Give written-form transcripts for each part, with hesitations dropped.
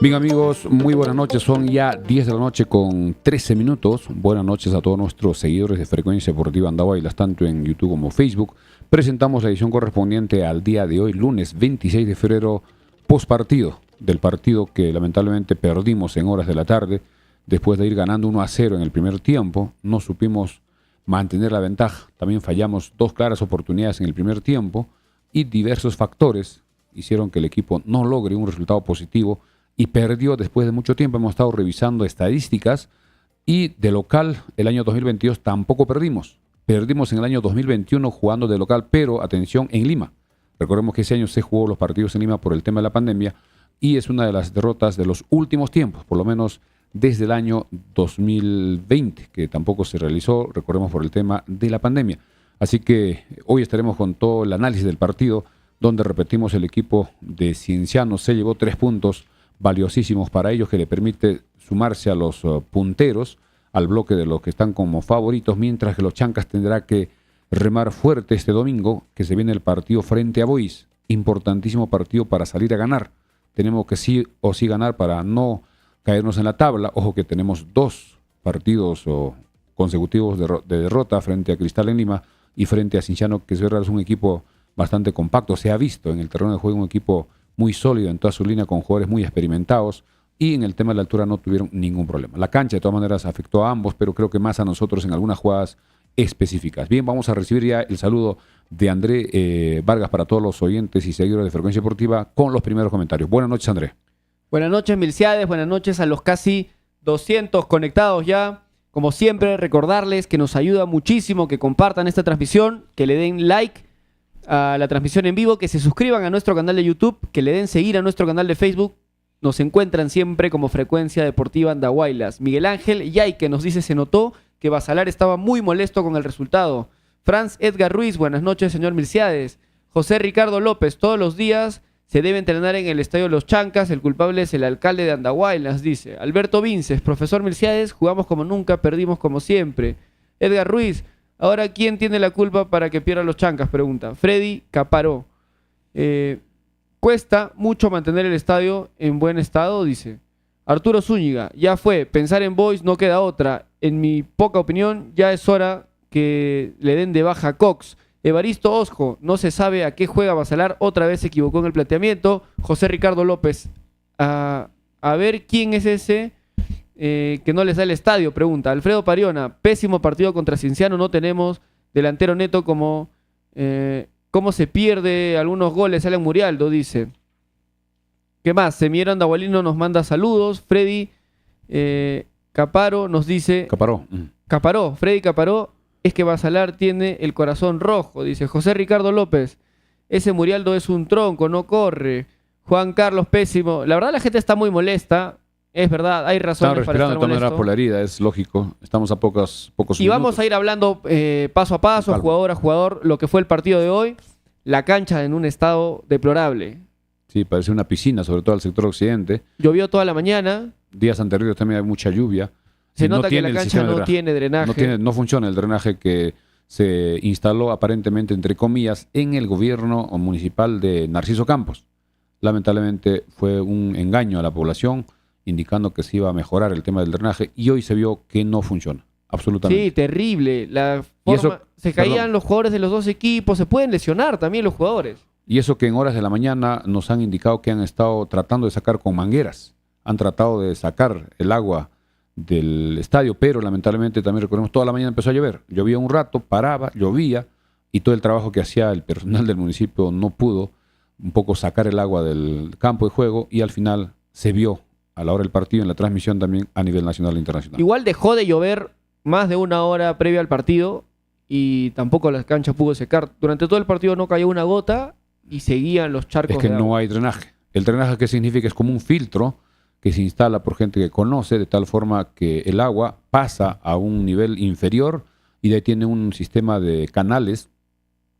Bien amigos, muy buenas noches, son ya 10 de la noche con 13 minutos. Buenas noches a todos nuestros seguidores de Frecuencia Deportiva Andahuaylas, tanto en YouTube como Facebook. Presentamos la edición correspondiente al día de hoy, lunes 26 de febrero, postpartido del partido que lamentablemente perdimos en horas de la tarde. Después de ir ganando 1-0 en el primer tiempo, no supimos mantener la ventaja. También fallamos dos claras oportunidades en el primer tiempo y diversos factores hicieron que el equipo no logre un resultado positivo y perdió después de mucho tiempo. Hemos estado revisando estadísticas y de local el año 2022 tampoco perdimos. Perdimos en el año 2021 jugando de local, pero atención, en Lima. Recordemos que ese año se jugó los partidos en Lima por el tema de la pandemia y es una de las derrotas de los últimos tiempos, por lo menos desde el año 2020, que tampoco se realizó, recordemos, por el tema de la pandemia. Así que hoy estaremos con todo el análisis del partido, donde repetimos el equipo de Cienciano se llevó 3 puntos valiosísimos para ellos, que le permite sumarse a los punteros, al bloque de los que están como favoritos, mientras que los Chancas tendrá que remar fuerte este domingo, que se viene el partido frente a Boys. Importantísimo partido para salir a ganar. Tenemos que sí o sí ganar para no caernos en la tabla. Ojo que tenemos 2 partidos consecutivos de derrota frente a Cristal en Lima y frente a Cienciano, que es verdad, es un equipo bastante compacto. Se ha visto en el terreno de juego un equipo muy sólido en toda su línea, con jugadores muy experimentados, y en el tema de la altura no tuvieron ningún problema. La cancha de todas maneras afectó a ambos, pero creo que más a nosotros en algunas jugadas específicas. Bien, vamos a recibir ya el saludo de André Vargas para todos los oyentes y seguidores de Frecuencia Deportiva con los primeros comentarios. Buenas noches, André. Buenas noches, Milciades. Buenas noches a los casi 200 conectados ya. Como siempre, recordarles que nos ayuda muchísimo que compartan esta transmisión, que le den like a la transmisión en vivo, que se suscriban a nuestro canal de YouTube, que le den seguir a nuestro canal de Facebook. Nos encuentran siempre como Frecuencia Deportiva Andahuaylas. Miguel Ángel Yaique nos dice: se notó que Basalar estaba muy molesto con el resultado. Franz Edgar Ruiz, buenas noches, señor Milciades. José Ricardo López, todos los días se debe entrenar en el estadio Los Chancas, el culpable es el alcalde de Andahuaylas, dice. Alberto Vinces, profesor Milciades, jugamos como nunca, perdimos como siempre. Edgar Ruiz, ahora ¿quién tiene la culpa para que pierda Los Chancas? Pregunta. Freddy Caparó. Cuesta mucho mantener el estadio en buen estado, dice. Arturo Zúñiga, ya fue, pensar en Boys no queda otra. En mi poca opinión, ya es hora que le den de baja a Cox. Evaristo Osjo, no se sabe a qué juega Basalar, otra vez se equivocó en el planteamiento. José Ricardo López, a ver quién es ese que no les da el estadio, pregunta. Alfredo Pariona, pésimo partido contra Cienciano, no tenemos delantero neto como... ¿Cómo se pierde algunos goles? Alan Murialdo dice. ¿Qué más? Semiero Andahualino nos manda saludos. Freddy Caparo nos dice... Caparó. Freddy Caparó, es que Basalar tiene el corazón rojo, dice. José Ricardo López, ese Murialdo es un tronco, no corre. Juan Carlos, pésimo. La verdad la gente está muy molesta. Es verdad, hay razones para estar molesto. Por la herida, es lógico. Estamos a pocos y minutos. Vamos a ir hablando paso a paso, jugador a jugador, lo que fue el partido de hoy. La cancha en un estado deplorable. Sí, parece una piscina, sobre todo al sector occidente. Llovió toda la mañana. Días anteriores también hay mucha lluvia. Se nota que la cancha no tiene drenaje. No funciona el drenaje que se instaló aparentemente, entre comillas, en el gobierno municipal de Narciso Campos. Lamentablemente fue un engaño a la población, indicando que se iba a mejorar el tema del drenaje, y hoy se vio que no funciona, absolutamente. Sí, terrible. Se caían los jugadores de los dos equipos, se pueden lesionar también los jugadores. Y eso que en horas de la mañana nos han indicado que han estado tratando de sacar con mangueras, han tratado de sacar el agua del estadio, pero lamentablemente también recordemos, toda la mañana empezó a llover. Llovía un rato, paraba, llovía, y todo el trabajo que hacía el personal del municipio no pudo un poco sacar el agua del campo de juego, y al final se vio a la hora del partido, en la transmisión también a nivel nacional e internacional. Igual dejó de llover más de una hora previa al partido y tampoco la cancha pudo secar. Durante todo el partido no cayó una gota y seguían los charcos. Es que no hay drenaje. El drenaje, ¿qué significa? Es como un filtro que se instala por gente que conoce, de tal forma que el agua pasa a un nivel inferior y de ahí tiene un sistema de canales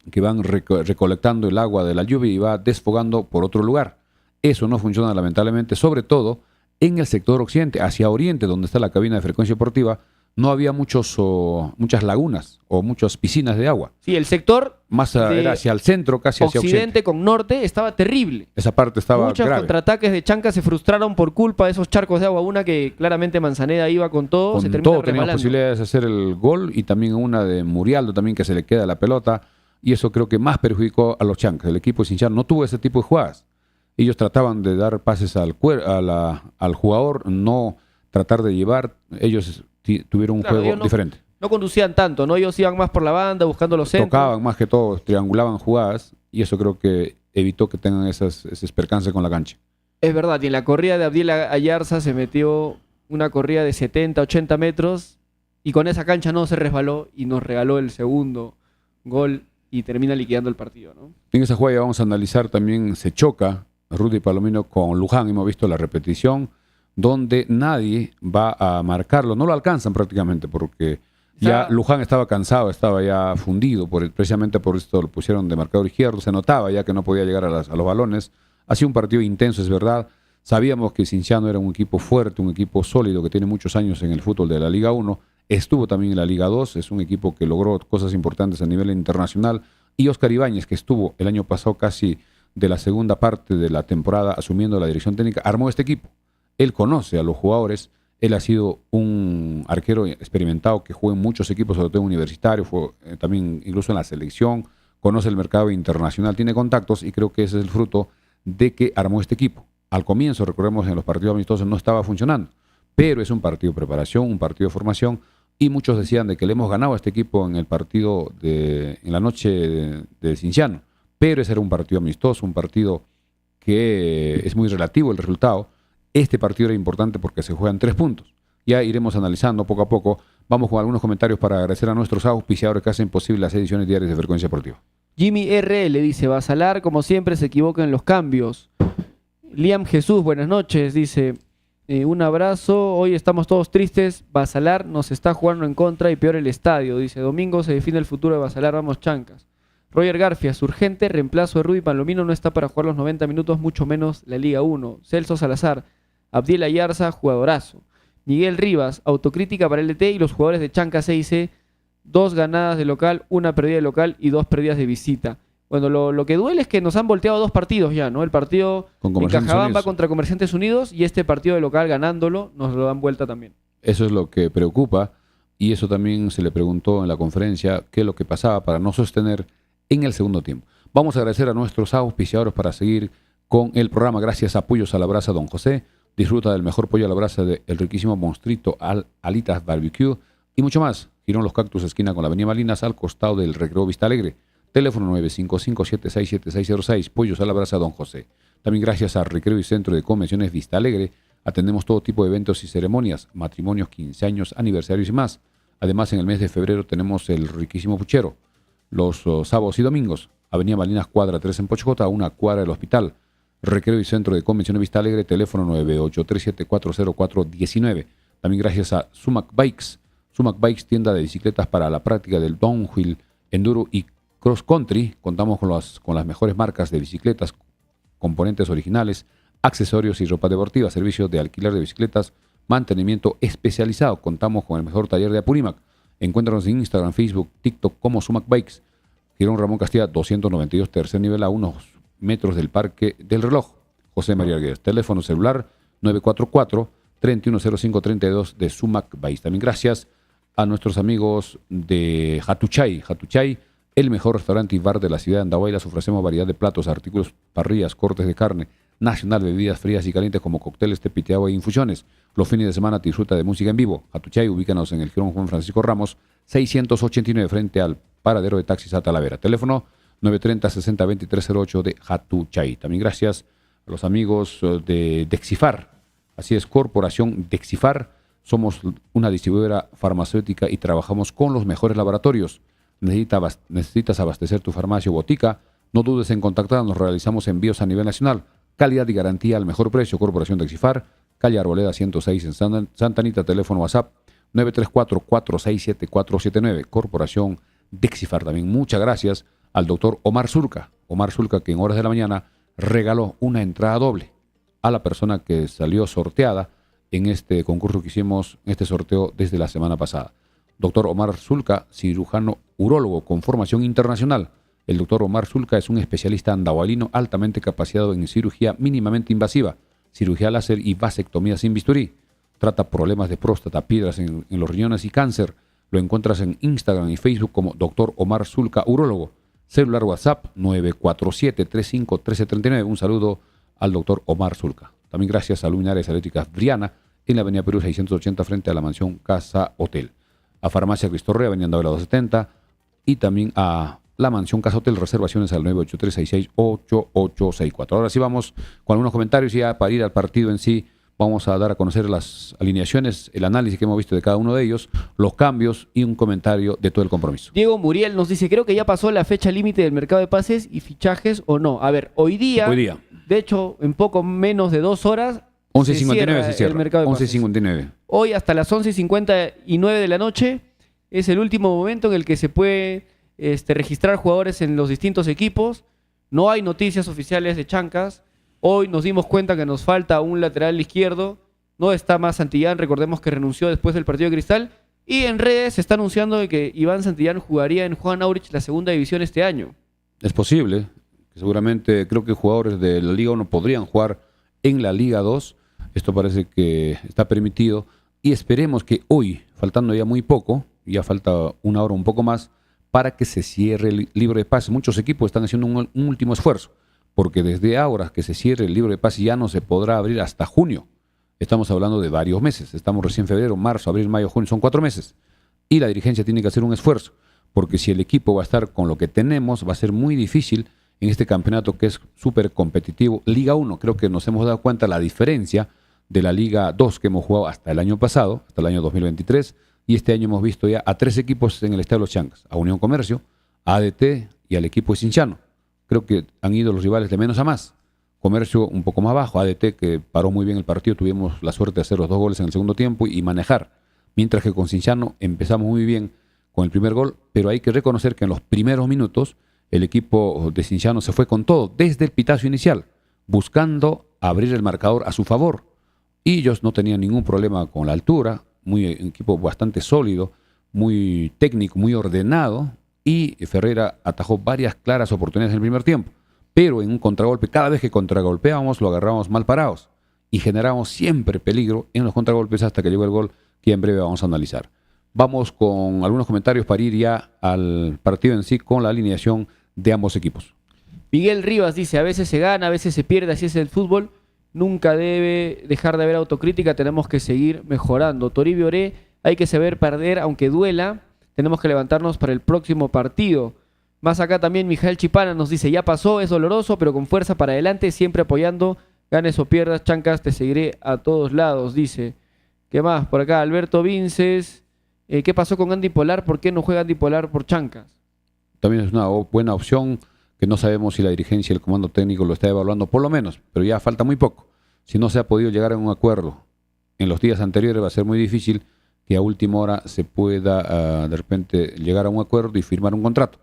que van recolectando el agua de la lluvia y va desfogando por otro lugar. Eso no funciona, lamentablemente, sobre todo en el sector occidente, hacia oriente, donde está la cabina de Frecuencia Deportiva. no había muchas lagunas o muchas piscinas de agua. Sí, el sector Más era hacia el centro, casi hacia occidente con norte estaba terrible. Esa parte estaba Muchos grave. contraataques de Chancas se frustraron por culpa de esos charcos de agua. Una que claramente Manzaneda iba con todo, se Con termina todo teníamos resbalando. posibilidades de hacer el gol y también una de Murialdo también que se le queda la pelota y eso creo que más perjudicó a los Chancas. El equipo de Cienciano no tuvo ese tipo de jugadas. Ellos trataban de dar pases al jugador, no tratar de llevar. Ellos tuvieron un juego diferente. No conducían tanto, ¿no? Ellos iban más por la banda, buscando los centros. Tocaban más que todo, triangulaban jugadas y eso creo que evitó que tengan esos percances con la cancha. Es verdad, y en la corrida de Abdiel Ayarza se metió una corrida de 70, 80 metros y con esa cancha no se resbaló y nos regaló el segundo gol y termina liquidando el partido, ¿no? En esa jugada vamos a analizar también, se choca Rudy Palomino con Luján, hemos visto la repetición, donde nadie va a marcarlo, no lo alcanzan prácticamente porque ya Luján estaba cansado, estaba ya fundido, precisamente por esto lo pusieron de marcador izquierdo, se notaba ya que no podía llegar a los balones. Ha sido un partido intenso, es verdad. Sabíamos que Cienciano era un equipo fuerte, un equipo sólido que tiene muchos años en el fútbol de la Liga 1, estuvo también en la Liga 2, es un equipo que logró cosas importantes a nivel internacional, y Oscar Ibáñez, que estuvo el año pasado casi de la segunda parte de la temporada asumiendo la dirección técnica, armó este equipo. Él conoce a los jugadores. Él ha sido un arquero experimentado que jugó en muchos equipos, sobre todo universitarios, fue también incluso en la selección, conoce el mercado internacional, tiene contactos y creo que ese es el fruto de que armó este equipo. Al comienzo, recordemos, en los partidos amistosos no estaba funcionando, pero es un partido de preparación, un partido de formación y muchos decían de que le hemos ganado a este equipo en el partido en la noche de Cienciano, pero ese era un partido amistoso, un partido que es muy relativo el resultado. Este partido era importante porque se juegan 3 puntos. Ya iremos analizando poco a poco. Vamos con algunos comentarios para agradecer a nuestros auspiciadores que hacen posible las ediciones diarias de Frecuencia Deportiva. Jimmy RL dice, Basalar como siempre se equivoca en los cambios. Liam Jesús, buenas noches, dice, un abrazo, hoy estamos todos tristes, Basalar nos está jugando en contra y peor el estadio, dice, domingo se define el futuro de Basalar, vamos Chancas. Roger Garfias, urgente reemplazo de Rudy Palomino, no está para jugar los 90 minutos, mucho menos la Liga 1. Celso Salazar, Abdiel Ayarza, jugadorazo. Miguel Rivas, autocrítica para LT y los jugadores de Chancas 6C, 2 ganadas de local, 1 perdida de local y 2 perdidas de visita. Bueno, lo que duele es que nos han volteado 2 partidos ya, ¿no? El partido en Cajabamba contra Comerciantes Unidos y este partido de local ganándolo nos lo dan vuelta también. Eso es lo que preocupa y eso también se le preguntó en la conferencia qué es lo que pasaba para no sostener en el segundo tiempo. Vamos a agradecer a nuestros auspiciadores para seguir con el programa. Gracias a Pollos a la Brasa Don José. Disfruta del mejor pollo a la brasa del riquísimo Monstrito Alitas Barbecue y mucho más. Girón Los Cactus, esquina con la Avenida Malinas, al costado del Recreo Vista Alegre. Teléfono 955-767606. Pollos a la Brasa Don José. También gracias a Recreo y Centro de Convenciones Vista Alegre. Atendemos todo tipo de eventos y ceremonias, matrimonios, 15 años, aniversarios y más. Además, en el mes de febrero tenemos el riquísimo puchero. Los sábados y domingos. Avenida Malinas, cuadra 3 en Pochocota, una cuadra del hospital. Recreo y Centro de Convenciones Vista Alegre, teléfono 983740419. También gracias a Sumac Bikes. Sumac Bikes, tienda de bicicletas para la práctica del downhill, enduro y cross country. Contamos con las mejores marcas de bicicletas, componentes originales, accesorios y ropa deportiva, servicios de alquiler de bicicletas, mantenimiento especializado. Contamos con el mejor taller de Apurímac. Encuéntranos en Instagram, Facebook, TikTok como Sumac Bikes. Girón Ramón Castilla 292, tercer nivel, a unos metros del Parque del Reloj. José María Arguedas. Teléfono celular 944-310532 de Sumac Bikes. También gracias a nuestros amigos de Hatuchay. Hatuchay, el mejor restaurante y bar de la ciudad de Andahuaylas. Les ofrecemos variedad de platos, artículos, parrillas, cortes de carne nacional, bebidas frías y calientes como cócteles, té, piteagua e infusiones. Los fines de semana disfruta de música en vivo. Hatuchay, ubícanos en el Girón Juan Francisco Ramos 689 frente al paradero de taxis a Talavera. Teléfono 930-60-2308 de Hatuchay. También gracias a los amigos de Dexifar. Así es, Corporación Dexifar. Somos una distribuidora farmacéutica y trabajamos con los mejores laboratorios. Necesitas abastecer tu farmacia o botica. No dudes en contactarnos. Realizamos envíos a nivel nacional. Calidad y garantía al mejor precio. Corporación Dexifar. Calle Arboleda 106 en Santa Anita. Teléfono WhatsApp 934-467-479. Corporación Dexifar. También muchas gracias al doctor Omar Zulca. Omar Zulca, que en horas de la mañana regaló una entrada doble a la persona que salió sorteada en este concurso que hicimos, en este sorteo desde la semana pasada. Doctor Omar Zulca, cirujano urólogo con formación internacional. El doctor Omar Zulca es un especialista andahualino altamente capacitado en cirugía mínimamente invasiva, cirugía láser y vasectomía sin bisturí. Trata problemas de próstata, piedras en los riñones y cáncer. Lo encuentras en Instagram y Facebook como Dr. Omar Zulca, urólogo. Celular WhatsApp 947-35-1339. Un saludo al doctor Omar Zulca. También gracias a Luminarias Eléctricas Briana en la avenida Perú 680 frente a la mansión Casa Hotel. A Farmacia Cristo Rey, avenida Andavela 270. Y también a la mansión Casa Hotel, reservaciones al 983-66-8864. Ahora sí vamos con algunos comentarios y ya para ir al partido en sí. Vamos a dar a conocer las alineaciones, el análisis que hemos visto de cada uno de ellos, los cambios y un comentario de todo el compromiso. Diego Muriel nos dice, creo que ya pasó la fecha límite del mercado de pases y fichajes o no. A ver, hoy día, de hecho, en poco menos de 2 horas, 11:59 se cierra, el mercado de pases. 11:59. Hoy hasta las 11:59 de la noche es el último momento en el que se puede registrar jugadores en los distintos equipos. No hay noticias oficiales de Chancas. Hoy nos dimos cuenta que nos falta un lateral izquierdo. No está más Santillán, recordemos que renunció después del partido de Cristal. Y en redes se está anunciando de que Iván Santillán jugaría en Juan Aurich la segunda división este año. Es posible. Seguramente creo que jugadores de la Liga 1 podrían jugar en la Liga 2. Esto parece que está permitido. Y esperemos que hoy, faltando ya muy poco, ya falta una hora un poco más, para que se cierre el libro de pases. Muchos equipos están haciendo un último esfuerzo, porque desde ahora que se cierre el libro de pases ya no se podrá abrir hasta junio. Estamos hablando de varios meses. Estamos recién en febrero, marzo, abril, mayo, junio. Son 4 meses. Y la dirigencia tiene que hacer un esfuerzo, porque si el equipo va a estar con lo que tenemos, va a ser muy difícil en este campeonato que es súper competitivo. Liga 1, creo que nos hemos dado cuenta la diferencia de la Liga 2 que hemos jugado hasta el año pasado, hasta el año 2023. Y este año hemos visto ya a 3 equipos en el Estadio de los Chancas. A Unión Comercio, a ADT y al equipo de Cinciano. Creo que han ido los rivales de menos a más. Comercio un poco más bajo, ADT que paró muy bien el partido, tuvimos la suerte de hacer los 2 goles en el segundo tiempo y manejar. Mientras que con Cinciano empezamos muy bien con el primer gol, pero hay que reconocer que en los primeros minutos el equipo de Cinciano se fue con todo, desde el pitazo inicial, buscando abrir el marcador a su favor. Y ellos no tenían ningún problema con la altura, un equipo bastante sólido, muy técnico, muy ordenado, y Ferreira atajó varias claras oportunidades en el primer tiempo. Pero en un contragolpe, cada vez que contragolpeábamos, lo agarrábamos mal parados y generábamos siempre peligro en los contragolpes hasta que llegó el gol que en breve vamos a analizar. Vamos con algunos comentarios para ir ya al partido en sí con la alineación de ambos equipos. Miguel Rivas dice, a veces se gana, a veces se pierde, así es el fútbol. Nunca debe dejar de haber autocrítica, tenemos que seguir mejorando. Toribio Oré, hay que saber perder aunque duela, tenemos que levantarnos para el próximo partido. Más acá también Mijael Chipana nos dice, ya pasó, es doloroso, pero con fuerza para adelante, siempre apoyando, ganes o pierdas, Chancas, te seguiré a todos lados, dice. ¿Qué más? Por acá, Alberto Vinces, ¿qué pasó con Andy Polar? ¿Por qué no juega Andy Polar por Chancas? También es una buena opción, que no sabemos si la dirigencia y el comando técnico lo está evaluando, por lo menos, pero ya falta muy poco. Si no se ha podido llegar a un acuerdo en los días anteriores, va a ser muy difícil que a última hora se pueda de repente llegar a un acuerdo y firmar un contrato,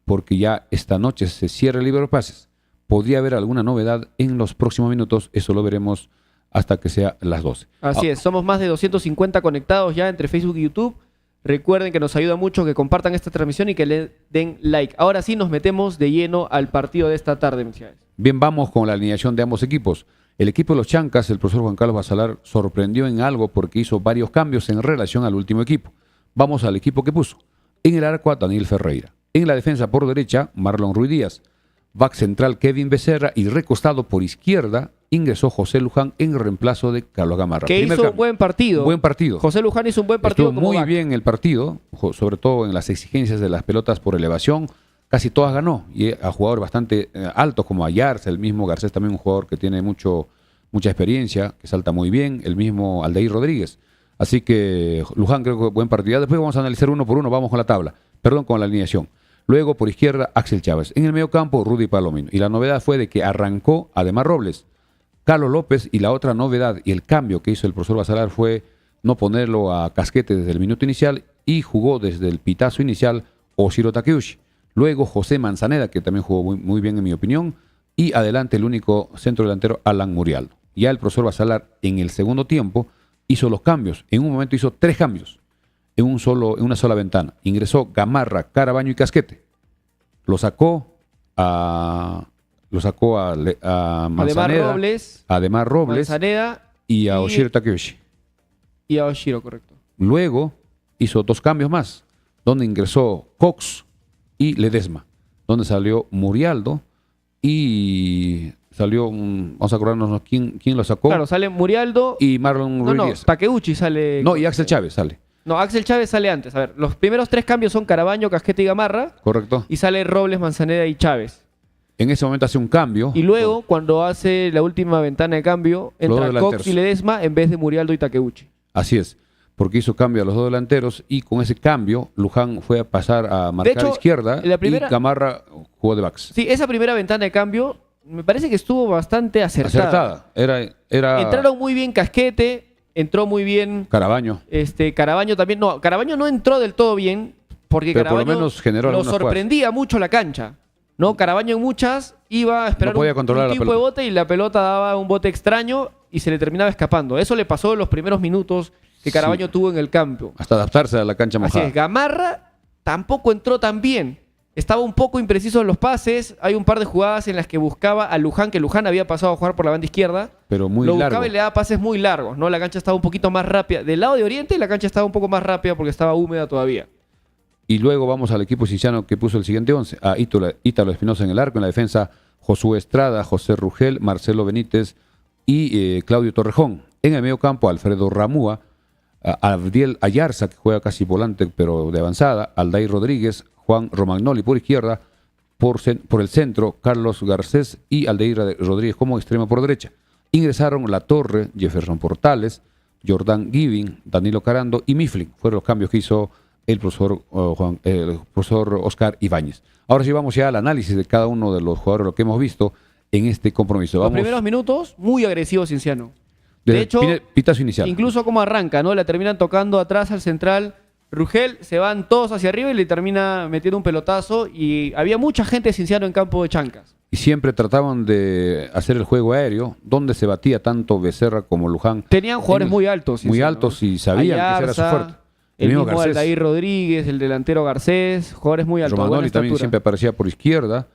porque ya esta noche se cierra el libro de pases. Podría haber alguna novedad en los próximos minutos, eso lo veremos hasta que sea las 12. Así es, somos más de 250 conectados ya entre Facebook y YouTube. Recuerden que nos ayuda mucho que compartan esta transmisión y que le den like. Ahora sí nos metemos de lleno al partido de esta tarde, mis señores. Bien, vamos con la alineación de ambos equipos. El equipo de los Chancas, el profesor Juan Carlos Basalar, sorprendió en algo porque hizo varios cambios en relación al último equipo. Vamos al equipo que puso. En el arco a Daniel Ferreira. En la defensa por derecha, Marlon Ruiz Díaz. Back central Kevin Becerra y recostado por izquierda ingresó José Luján en reemplazo de Carlos Gamarra. Que hizo un buen partido. Buen partido. José Luján hizo un buen partido. Estuvo muy bien el partido, sobre todo en las exigencias de las pelotas por elevación. Casi todas ganó. Y a jugadores bastante altos como Ayarza, el mismo Garcés, también un jugador que tiene mucha experiencia, que salta muy bien. El mismo Aldair Rodríguez. Así que Luján creo que buen partido. Después vamos a analizar uno por uno. Vamos con la tabla. Perdón, con la alineación. Luego por izquierda Axel Chávez. En el medio campo Rudy Palomino. Y la novedad fue de que arrancó además Robles, Carlos López, y la otra novedad y el cambio que hizo el profesor Basalar fue no ponerlo a casquete desde el minuto inicial y jugó desde el pitazo inicial Oshiro Takeuchi. Luego José Manzaneda, que también jugó muy bien en mi opinión, y adelante el único centro delantero Alan Murialdo. Ya el profesor Basalar en el segundo tiempo hizo los cambios. En un momento hizo 3 cambios en una sola ventana. Ingresó Gamarra, Carabaño y Casquete. Lo sacó a Manzaneda, Ademar Robles, Manzaneda y a Oshiro Takeyoshi. Y a Oshiro, correcto. Luego hizo 2 cambios más, donde ingresó Cox y Ledesma, donde salió Murialdo y salió, vamos a acordarnos quién lo sacó. Claro, sale Murialdo y Marlon Ruiz Díaz. Takeuchi sale. No, y Axel Chávez sale. No, Axel Chávez sale antes. A ver, los primeros 3 cambios son Carabaño, Casquete y Gamarra. Correcto. Y sale Robles, Manzaneda y Chávez. En ese momento hace un cambio. Y luego, cuando hace la última ventana de cambio, entra Cox y Ledesma en vez de Murialdo y Takeuchi. Así es, porque hizo cambio a los 2 delanteros y con ese cambio Luján fue a pasar a marcar a izquierda y Gamarra jugó de backs. Sí, esa primera ventana de cambio me parece que estuvo bastante acertada. Entraron muy bien Casquete, entró muy bien Carabaño. Carabaño también. No, Carabaño no entró del todo bien porque pero Carabaño por lo menos generó lo sorprendía mucho la cancha. ¿No? Carabaño en muchas iba a esperar un tipo de bote y la pelota daba un bote extraño y se le terminaba escapando. Eso le pasó en los primeros minutos que Carabaño tuvo en el campo. Hasta adaptarse a la cancha mojada. Así es, Gamarra tampoco entró tan bien. Estaba un poco impreciso en los pases. Hay un par de jugadas en las que buscaba a Luján, que Luján había pasado a jugar por la banda izquierda. Pero muy largo. Lo largo. buscaba y le daba pases muy largos, ¿no? La cancha estaba un poquito más rápida. Del lado de Oriente la cancha estaba un poco más rápida porque estaba húmeda todavía. Y luego vamos al equipo cienciano que puso el siguiente 11. A Ítalo Espinosa en el arco, en la defensa Josué Estrada, José Rugel, Marcelo Benítez y Claudio Torrejón. En el medio campo Alfredo Ramúa, Abdiel Ayarza, que juega casi volante pero de avanzada, Aldair Rodríguez, Juan Romagnoli por izquierda, por el centro Carlos Garcés y Aldair Rodríguez como extremo por derecha. Ingresaron La Torre, Jefferson Portales, Jordán Giving, Danilo Carando y Mifflin. Fueron los cambios que hizo el profesor Oscar Ibáñez. Ahora sí vamos ya al análisis de cada uno de los jugadores, lo que hemos visto en este compromiso. Los primeros minutos, muy agresivo Cienciano. De hecho, pitazo inicial. Incluso como arranca, ¿no? La terminan tocando atrás al central Rugel, se van todos hacia arriba y le termina metiendo un pelotazo y había mucha gente de Cienciano en campo de Chancas. Y siempre trataban de hacer el juego aéreo, donde se batía tanto Becerra como Luján. Tenían jugadores muy altos. Muy altos y sabían que ese era su fuerte. El mismo Aldair Rodríguez, el delantero Garcés, jugadores muy altos. Romagnoli también siempre aparecía por izquierda.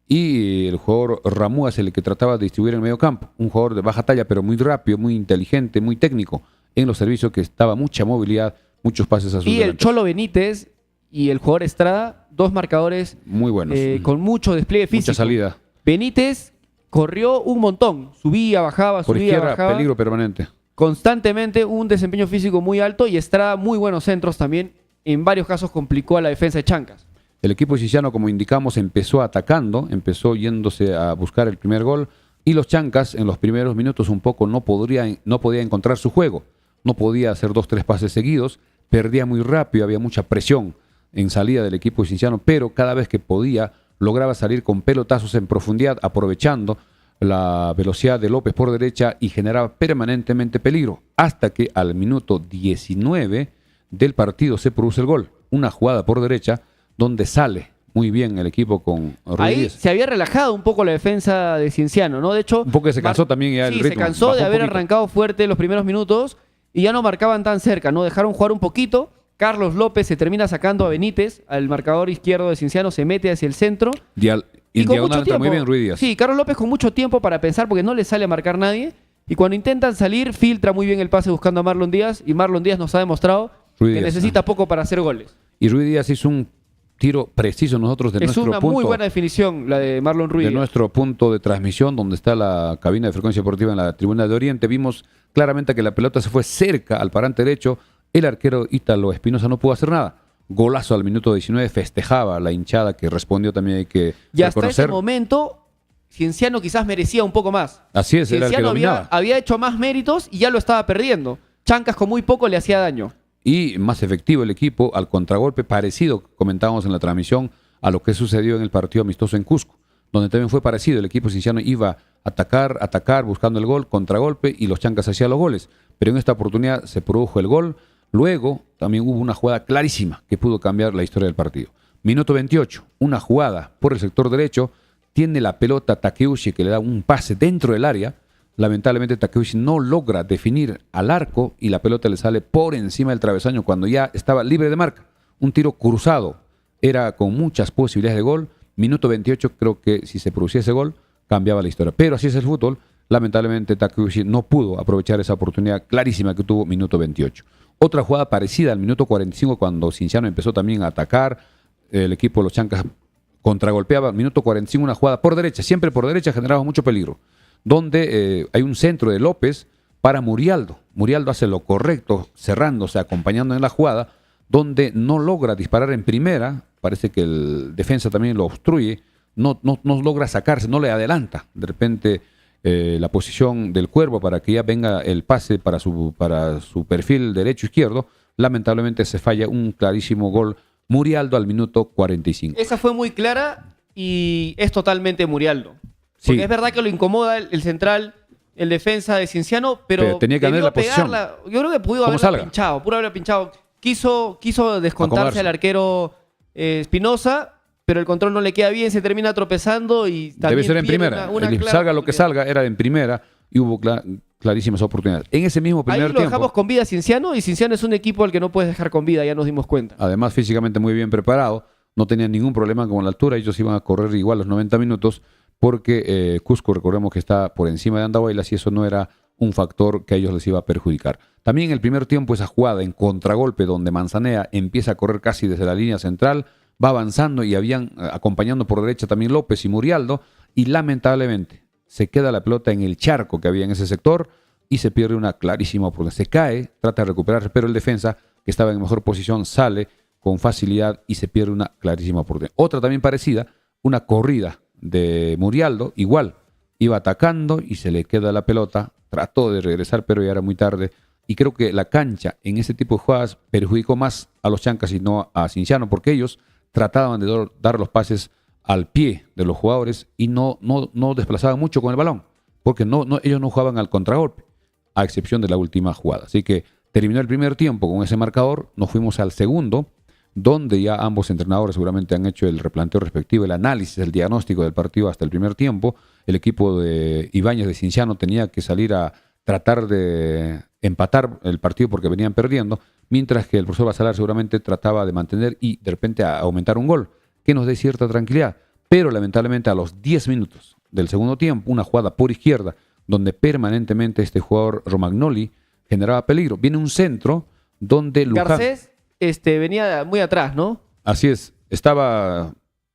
Y el jugador Ramúa es el que trataba de distribuir en el medio campo. Un jugador de baja talla, pero muy rápido, muy inteligente, muy técnico en los servicios, que estaba mucha movilidad, muchos pases a sus delanteros. El Cholo Benítez y el jugador Estrada, 2 marcadores muy buenos, con mucho despliegue físico. Mucha salida. Benítez corrió un montón, subía, bajaba, por subía, izquierda, bajaba. Peligro permanente. Constantemente un desempeño físico muy alto y Estrada muy buenos centros también. En varios casos complicó a la defensa de Chancas. El equipo siciliano, como indicamos, empezó atacando, empezó yéndose a buscar el primer gol y los Chancas en los primeros minutos un poco no podía encontrar su juego. No podía hacer 2-3 pases seguidos, perdía muy rápido, había mucha presión en salida del equipo siciliano, pero cada vez que podía lograba salir con pelotazos en profundidad, aprovechando la velocidad de López por derecha y generaba permanentemente peligro, hasta que al minuto 19 del partido se produce el gol. Una jugada por derecha donde sale muy bien el equipo con Ruiz Díaz. Se había relajado un poco la defensa de Cienciano, ¿no? De hecho, un poco se cansó también ya el ritmo. Se cansó de haber arrancado fuerte los primeros minutos y ya no marcaban tan cerca, ¿no? Dejaron jugar un poquito. Carlos López se termina sacando a Benítez, al marcador izquierdo de Cienciano, se mete hacia el centro. Y con mucho tiempo. Muy bien Ruiz Díaz. Sí, Carlos López con mucho tiempo para pensar porque no le sale a marcar nadie. Y cuando intentan salir, filtra muy bien el pase buscando a Marlon Díaz. Y Marlon Díaz nos ha demostrado que necesita poco para hacer goles. Y Ruiz Díaz hizo un tiro preciso nosotros de nuestro punto. Es una muy buena definición la de Marlon Ruiz. De nuestro punto de transmisión, donde está la cabina de frecuencia deportiva en la tribuna de Oriente, vimos claramente que la pelota se fue cerca al parante derecho. El arquero Ítalo Espinosa no pudo hacer nada. Golazo al minuto 19, festejaba la hinchada que respondió, también hay que reconocer. Y hasta ese momento, Cienciano quizás merecía un poco más. Así es, era el que dominaba. Había hecho más méritos y ya lo estaba perdiendo. Chancas con muy poco le hacía daño. Y más efectivo el equipo al contragolpe, parecido, comentábamos en la transmisión, a lo que sucedió en el partido amistoso en Cusco, donde también fue parecido. El equipo cienciano iba a atacar, buscando el gol, contragolpe, y los Chancas hacían los goles. Pero en esta oportunidad se produjo el gol. Luego también hubo una jugada clarísima que pudo cambiar la historia del partido. Minuto 28, una jugada por el sector derecho, tiene la pelota Takeuchi que le da un pase dentro del área, Lamentablemente Takeuchi no logra definir al arco y la pelota le sale por encima del travesaño cuando ya estaba libre de marca. Un tiro cruzado, era con muchas posibilidades de gol. Minuto 28, creo que si se produciese gol, cambiaba la historia. Pero así es el fútbol. Lamentablemente Takeuchi no pudo aprovechar esa oportunidad clarísima que tuvo minuto 28. Otra jugada parecida al minuto 45 cuando Cienciano empezó también a atacar. El equipo de los Chancas contragolpeaba. Minuto 45 una jugada por derecha, siempre por derecha, generaba mucho peligro. Donde hay un centro de López para Murialdo. Murialdo hace lo correcto, cerrándose, acompañando en la jugada, donde no logra disparar en primera. Parece que el defensa también lo obstruye. No logra sacarse, no le adelanta. De repente la posición del Cuervo para que ya venga el pase para su perfil derecho-izquierdo. Lamentablemente se falla un clarísimo gol. Murialdo al minuto 45. Esa fue muy clara y es totalmente Murialdo. Porque es verdad que lo incomoda el central, el defensa de Cienciano, pero tenía que ganar la posición. Yo creo que pudo haberla pinchado. Quiso descontarse al arquero Espinosa, pero el control no le queda bien, se termina tropezando y también debe ser en primera. Salga lo que salga, era en primera y hubo clarísimas oportunidades. En ese mismo primer tiempo. Ahí lo dejamos con vida a Cienciano y Cienciano es un equipo al que no puedes dejar con vida, ya nos dimos cuenta. Además, físicamente muy bien preparado, no tenían ningún problema con la altura, ellos iban a correr igual los 90 minutos. Porque Cusco, recordemos que está por encima de Andahuaylas y eso no era un factor que a ellos les iba a perjudicar. También en el primer tiempo esa jugada en contragolpe donde Manzanea empieza a correr casi desde la línea central, va avanzando y habían acompañando por derecha también López y Murialdo y lamentablemente se queda la pelota en el charco que había en ese sector y se pierde una clarísima oportunidad. Se cae, trata de recuperarse, pero el defensa que estaba en mejor posición sale con facilidad y se pierde una clarísima oportunidad. Otra también parecida, una corrida de Murialdo, igual, iba atacando y se le queda la pelota, trató de regresar pero ya era muy tarde y creo que la cancha en ese tipo de jugadas perjudicó más a los Chancas y no a Cienciano porque ellos trataban de dar los pases al pie de los jugadores y no desplazaban mucho con el balón porque ellos no jugaban al contragolpe a excepción de la última jugada. Así que terminó el primer tiempo con ese marcador, nos fuimos al segundo donde ya ambos entrenadores seguramente han hecho el replanteo respectivo, el análisis, el diagnóstico del partido hasta el primer tiempo. El equipo de Ibáñez de Cienciano tenía que salir a tratar de empatar el partido porque venían perdiendo, mientras que el profesor Basalar seguramente trataba de mantener y de repente a aumentar un gol, que nos dé cierta tranquilidad. Pero lamentablemente a los 10 minutos del segundo tiempo, una jugada por izquierda, donde permanentemente este jugador Romagnoli generaba peligro. Viene un centro donde Luján... Garcés venía muy atrás, ¿no? Así es, estaba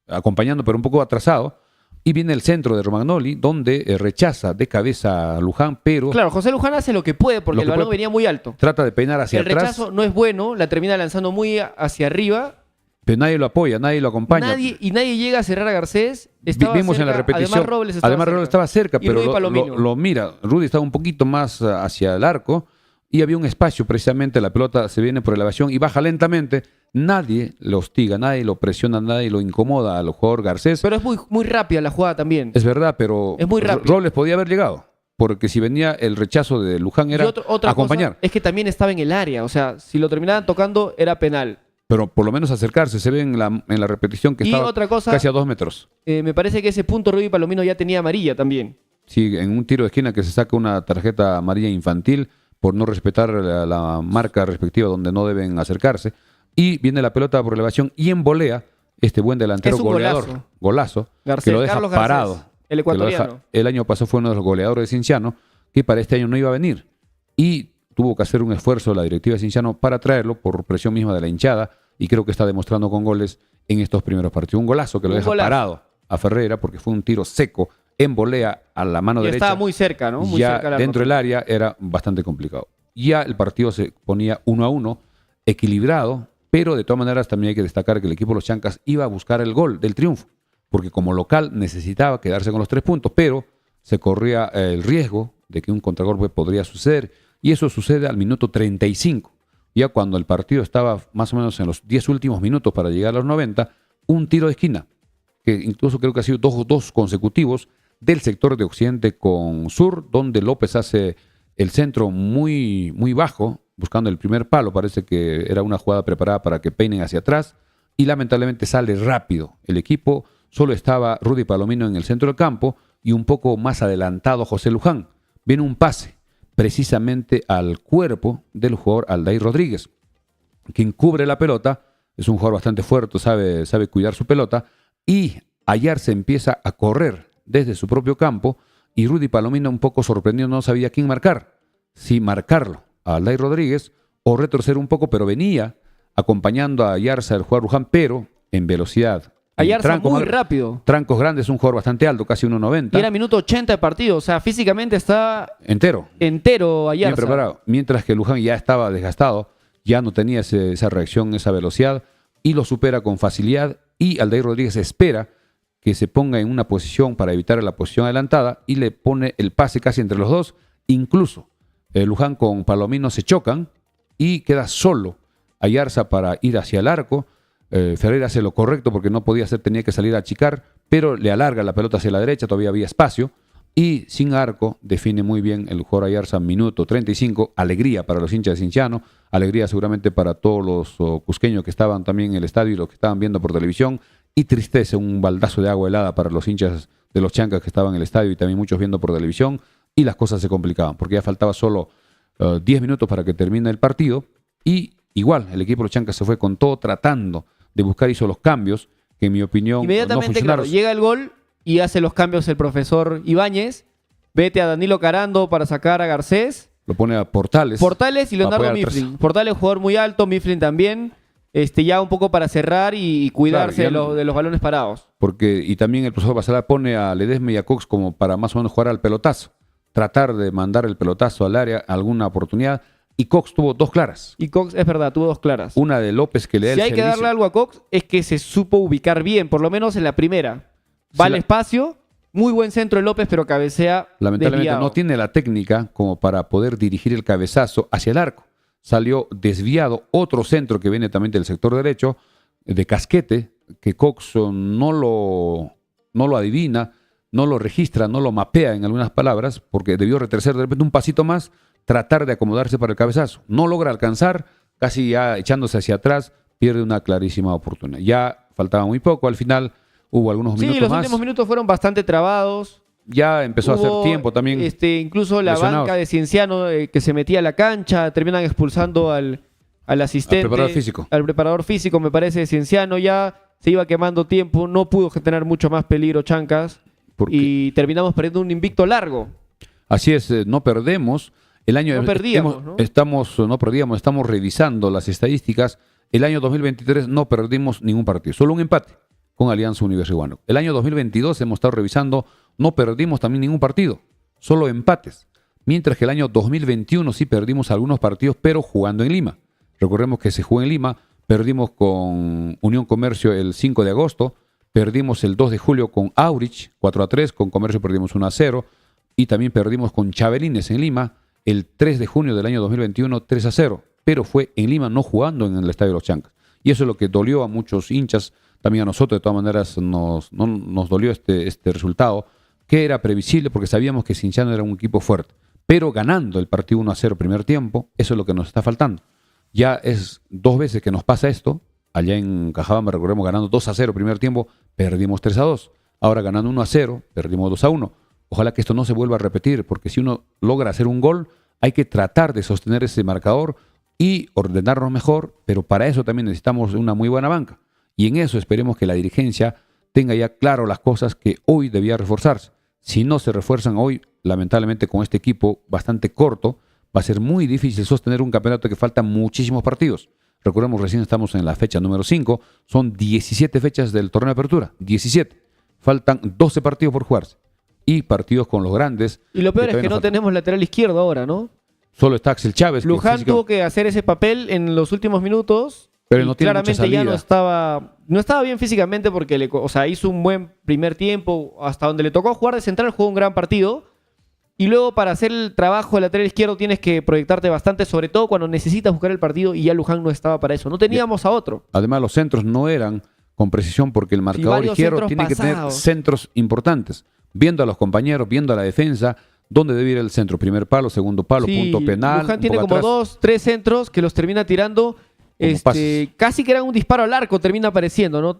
acompañando pero un poco atrasado y viene el centro de Romagnoli donde rechaza de cabeza a Luján, pero... Claro, José Luján hace lo que puede porque el balón venía muy alto. Trata de peinar hacia atrás. El rechazo no es bueno, la termina lanzando muy hacia arriba. Pero nadie lo apoya, nadie lo acompaña. Nadie llega a cerrar a Garcés. Vimos cerca, en la repetición. Además Robles estaba cerca, pero lo mira. Rudy estaba un poquito más hacia el arco. Y había un espacio, precisamente la pelota se viene por elevación y baja lentamente. Nadie lo hostiga, nadie lo presiona, nadie lo incomoda al jugador Garcés. Pero es muy rápida la jugada también. Es verdad, pero es muy Robles podía haber llegado. Porque si venía el rechazo de Luján era otra acompañar. Cosa es que también estaba en el área, o sea, si lo terminaban tocando era penal. Pero por lo menos acercarse, se ve en la repetición que estaba casi a 2 metros. Me parece que ese punto Rudy Palomino ya tenía amarilla también. Sí, en un tiro de esquina que se saca una tarjeta amarilla infantil por no respetar la marca respectiva donde no deben acercarse. Y viene la pelota por elevación y en volea este buen delantero goleador, golazo, Garcés, que lo deja Carlos parado. Garcés, el ecuatoriano. El año pasado fue uno de los goleadores de Cienciano, que para este año no iba a venir. Y tuvo que hacer un esfuerzo la directiva de Cienciano para traerlo por presión misma de la hinchada y creo que está demostrando con goles en estos primeros partidos. Un golazo que lo deja parado a Ferreira porque fue un tiro seco en volea a la mano derecha. Estaba muy cerca, ¿no? Muy ya cerca dentro del área era bastante complicado. Ya el partido se ponía 1-1, equilibrado, pero de todas maneras también hay que destacar que el equipo de los Chancas iba a buscar el gol del triunfo, porque como local necesitaba quedarse con los 3 puntos, pero se corría el riesgo de que un contragolpe podría suceder, y eso sucede al minuto 35. Ya cuando el partido estaba más o menos en los 10 últimos minutos para llegar a los 90, un tiro de esquina, que incluso creo que ha sido dos consecutivos, del sector de occidente con sur, donde López hace el centro muy, muy bajo, buscando el primer palo. Parece que era una jugada preparada para que peinen hacia atrás y lamentablemente sale rápido. El equipo solo estaba Rudy Palomino en el centro del campo y un poco más adelantado José Luján. viene un pase precisamente al cuerpo del jugador Aldair Rodríguez, quien cubre la pelota, es un jugador bastante fuerte, sabe cuidar su pelota, y Ayarza empieza a correr desde su propio campo, y Rudy Palomino, un poco sorprendido, no sabía quién marcar, si marcarlo a Aldair Rodríguez o retroceder un poco, pero venía acompañando a Ayarza el jugador Luján, pero en velocidad. Ayarza muy rápido. Trancos grandes, un jugador bastante alto, casi 1.90. Y era minuto 80 de partido, o sea, físicamente está entero Ayarza. Bien preparado. Mientras que Luján ya estaba desgastado, ya no tenía esa reacción, esa velocidad, y lo supera con facilidad. Y Aldair Rodríguez espera que se ponga en una posición para evitar la posición adelantada y le pone el pase casi entre los dos. Incluso Luján con Palomino se chocan y queda solo Ayarza para ir hacia el arco. Ferreira hace lo correcto porque no podía hacer, tenía que salir a achicar, pero le alarga la pelota hacia la derecha, todavía había espacio, y sin arco define muy bien el jugador Ayarza, minuto 35, alegría para los hinchas de Cienciano, alegría seguramente para todos los cusqueños que estaban también en el estadio y los que estaban viendo por televisión, y tristeza, un baldazo de agua helada para los hinchas de los Chancas que estaban en el estadio y también muchos viendo por televisión, y las cosas se complicaban, porque ya faltaba solo 10 minutos para que termine el partido, y igual el equipo de los Chancas se fue con todo tratando de buscar, hizo los cambios que en mi opinión inmediatamente, no funcionaron. claro, llega el gol y hace los cambios el profesor Ibáñez, vete a Danilo Carando para sacar a Garcés, lo pone a Portales y Leonardo Mifflin. Portales, jugador muy alto, Mifflin también, ya un poco para cerrar y cuidarse claro, de los balones parados. Y también el profesor Basalar pone a Ledesma y a Cox como para más o menos jugar al pelotazo, tratar de mandar el pelotazo al área, alguna oportunidad. Y Cox tuvo dos claras. Y Cox, es verdad, tuvo dos claras. Una de López que le da el servicio. Si hay que darle algo a Cox, es que se supo ubicar bien, por lo menos en la primera. Va al espacio, muy buen centro de López, pero cabecea lamentablemente desviado. No tiene la técnica como para poder dirigir el cabezazo hacia el arco. Salió desviado otro centro que viene también del sector derecho, de Casquete, que Cox no lo adivina, no lo registra, no lo mapea en algunas palabras, porque debió retroceder de repente un pasito más, tratar de acomodarse para el cabezazo. No logra alcanzar, casi ya echándose hacia atrás, pierde una clarísima oportunidad. Ya faltaba muy poco, al final hubo algunos minutos más. Sí, los últimos minutos fueron bastante trabados. Ya empezó a hacer tiempo también. Incluso la banca de Cienciano que se metía a la cancha, terminan expulsando al asistente. Al preparador físico, me parece, de Cienciano. Ya se iba quemando tiempo, no pudo tener mucho más peligro Chancas. Y terminamos perdiendo un invicto largo. Así es, no perdemos. El año no perdíamos, ¿no? Estamos revisando las estadísticas. El año 2023 no perdimos ningún partido, solo un empate con Alianza Universidad de Huánuco. El año 2022 hemos estado revisando, no perdimos también ningún partido, solo empates. Mientras que el año 2021 sí perdimos algunos partidos, pero jugando en Lima. Recordemos que se jugó en Lima, perdimos con Unión Comercio el 5 de agosto, perdimos el 2 de julio con Aurich 4-3, con Comercio perdimos 1-0, y también perdimos con Chabelines en Lima el 3 de junio del año 2021 3-0, pero fue en Lima, no jugando en el Estadio de los Chancas. Y eso es lo que dolió a muchos hinchas, también a nosotros de todas maneras nos dolió este resultado, que era previsible porque sabíamos que Cienciano era un equipo fuerte, pero ganando el partido 1-0 primer tiempo, eso es lo que nos está faltando. Ya es 2 veces que nos pasa esto, allá en Cajabamba recordemos ganando 2-0 primer tiempo, perdimos 3-2, ahora ganando 1-0, perdimos 2-1. Ojalá que esto no se vuelva a repetir, porque si uno logra hacer un gol, hay que tratar de sostener ese marcador y ordenarnos mejor, pero para eso también necesitamos una muy buena banca. Y en eso esperemos que la dirigencia tenga ya claro las cosas que hoy debía reforzarse. Si no se refuerzan hoy, lamentablemente con este equipo bastante corto, va a ser muy difícil sostener un campeonato que faltan muchísimos partidos. Recordemos, recién estamos en la fecha número 5, son 17 fechas del torneo de apertura, 17. Faltan 12 partidos por jugarse. Y partidos con los grandes. Y lo peor es que no tenemos lateral izquierdo ahora, ¿no? Solo está Axel Chávez. Luján tuvo que hacer ese papel en los últimos minutos. Pero no tiene claramente ya no estaba bien físicamente porque hizo un buen primer tiempo. Hasta donde le tocó jugar de central, jugó un gran partido. Y luego para hacer el trabajo de lateral izquierdo tienes que proyectarte bastante, sobre todo cuando necesitas buscar el partido, y ya Luján no estaba para eso. No teníamos a otro. Además, los centros no eran con precisión porque el marcador izquierdo tiene que tener centros importantes. Viendo a los compañeros, viendo a la defensa, dónde debe ir el centro, primer palo, segundo palo, punto penal. Luján tiene como 2-3 centros que los termina tirando, casi que eran un disparo al arco, termina apareciendo, ¿no?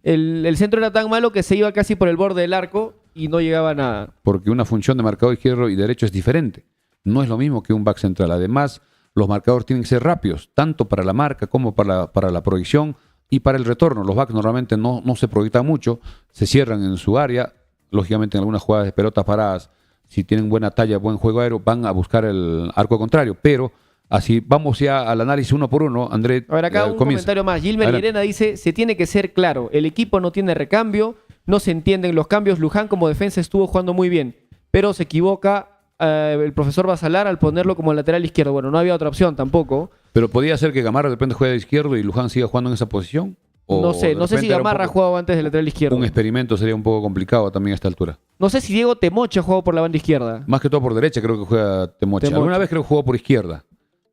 El centro era tan malo que se iba casi por el borde del arco. y no llegaba a nada. Porque una función de marcador izquierdo y derecho es diferente. No es lo mismo que un back central. Además, los marcadores tienen que ser rápidos, tanto para la marca como para la proyección y para el retorno. Los backs normalmente no se proyectan mucho, se cierran en su área. Lógicamente, en algunas jugadas de pelotas paradas, si tienen buena talla, buen juego aéreo, van a buscar el arco contrario. Pero así vamos ya al análisis uno por uno. André, A ver, acá un comentario más. Gilmer Llerena dice, se tiene que ser claro, el equipo no tiene recambio, no se entienden los cambios. Luján como defensa estuvo jugando muy bien, pero se equivoca el profesor Basalar al ponerlo como lateral izquierdo. Bueno, no había otra opción tampoco. Pero podría ser que Gamarra de repente juegue de izquierdo y Luján siga jugando en esa posición. No sé si Gamarra ha jugado antes del lateral izquierdo. Un experimento sería un poco complicado también a esta altura. No sé si Diego Temoche ha jugado por la banda izquierda. Más que todo por derecha creo que juega Temoche. Alguna vez creo que jugó por izquierda.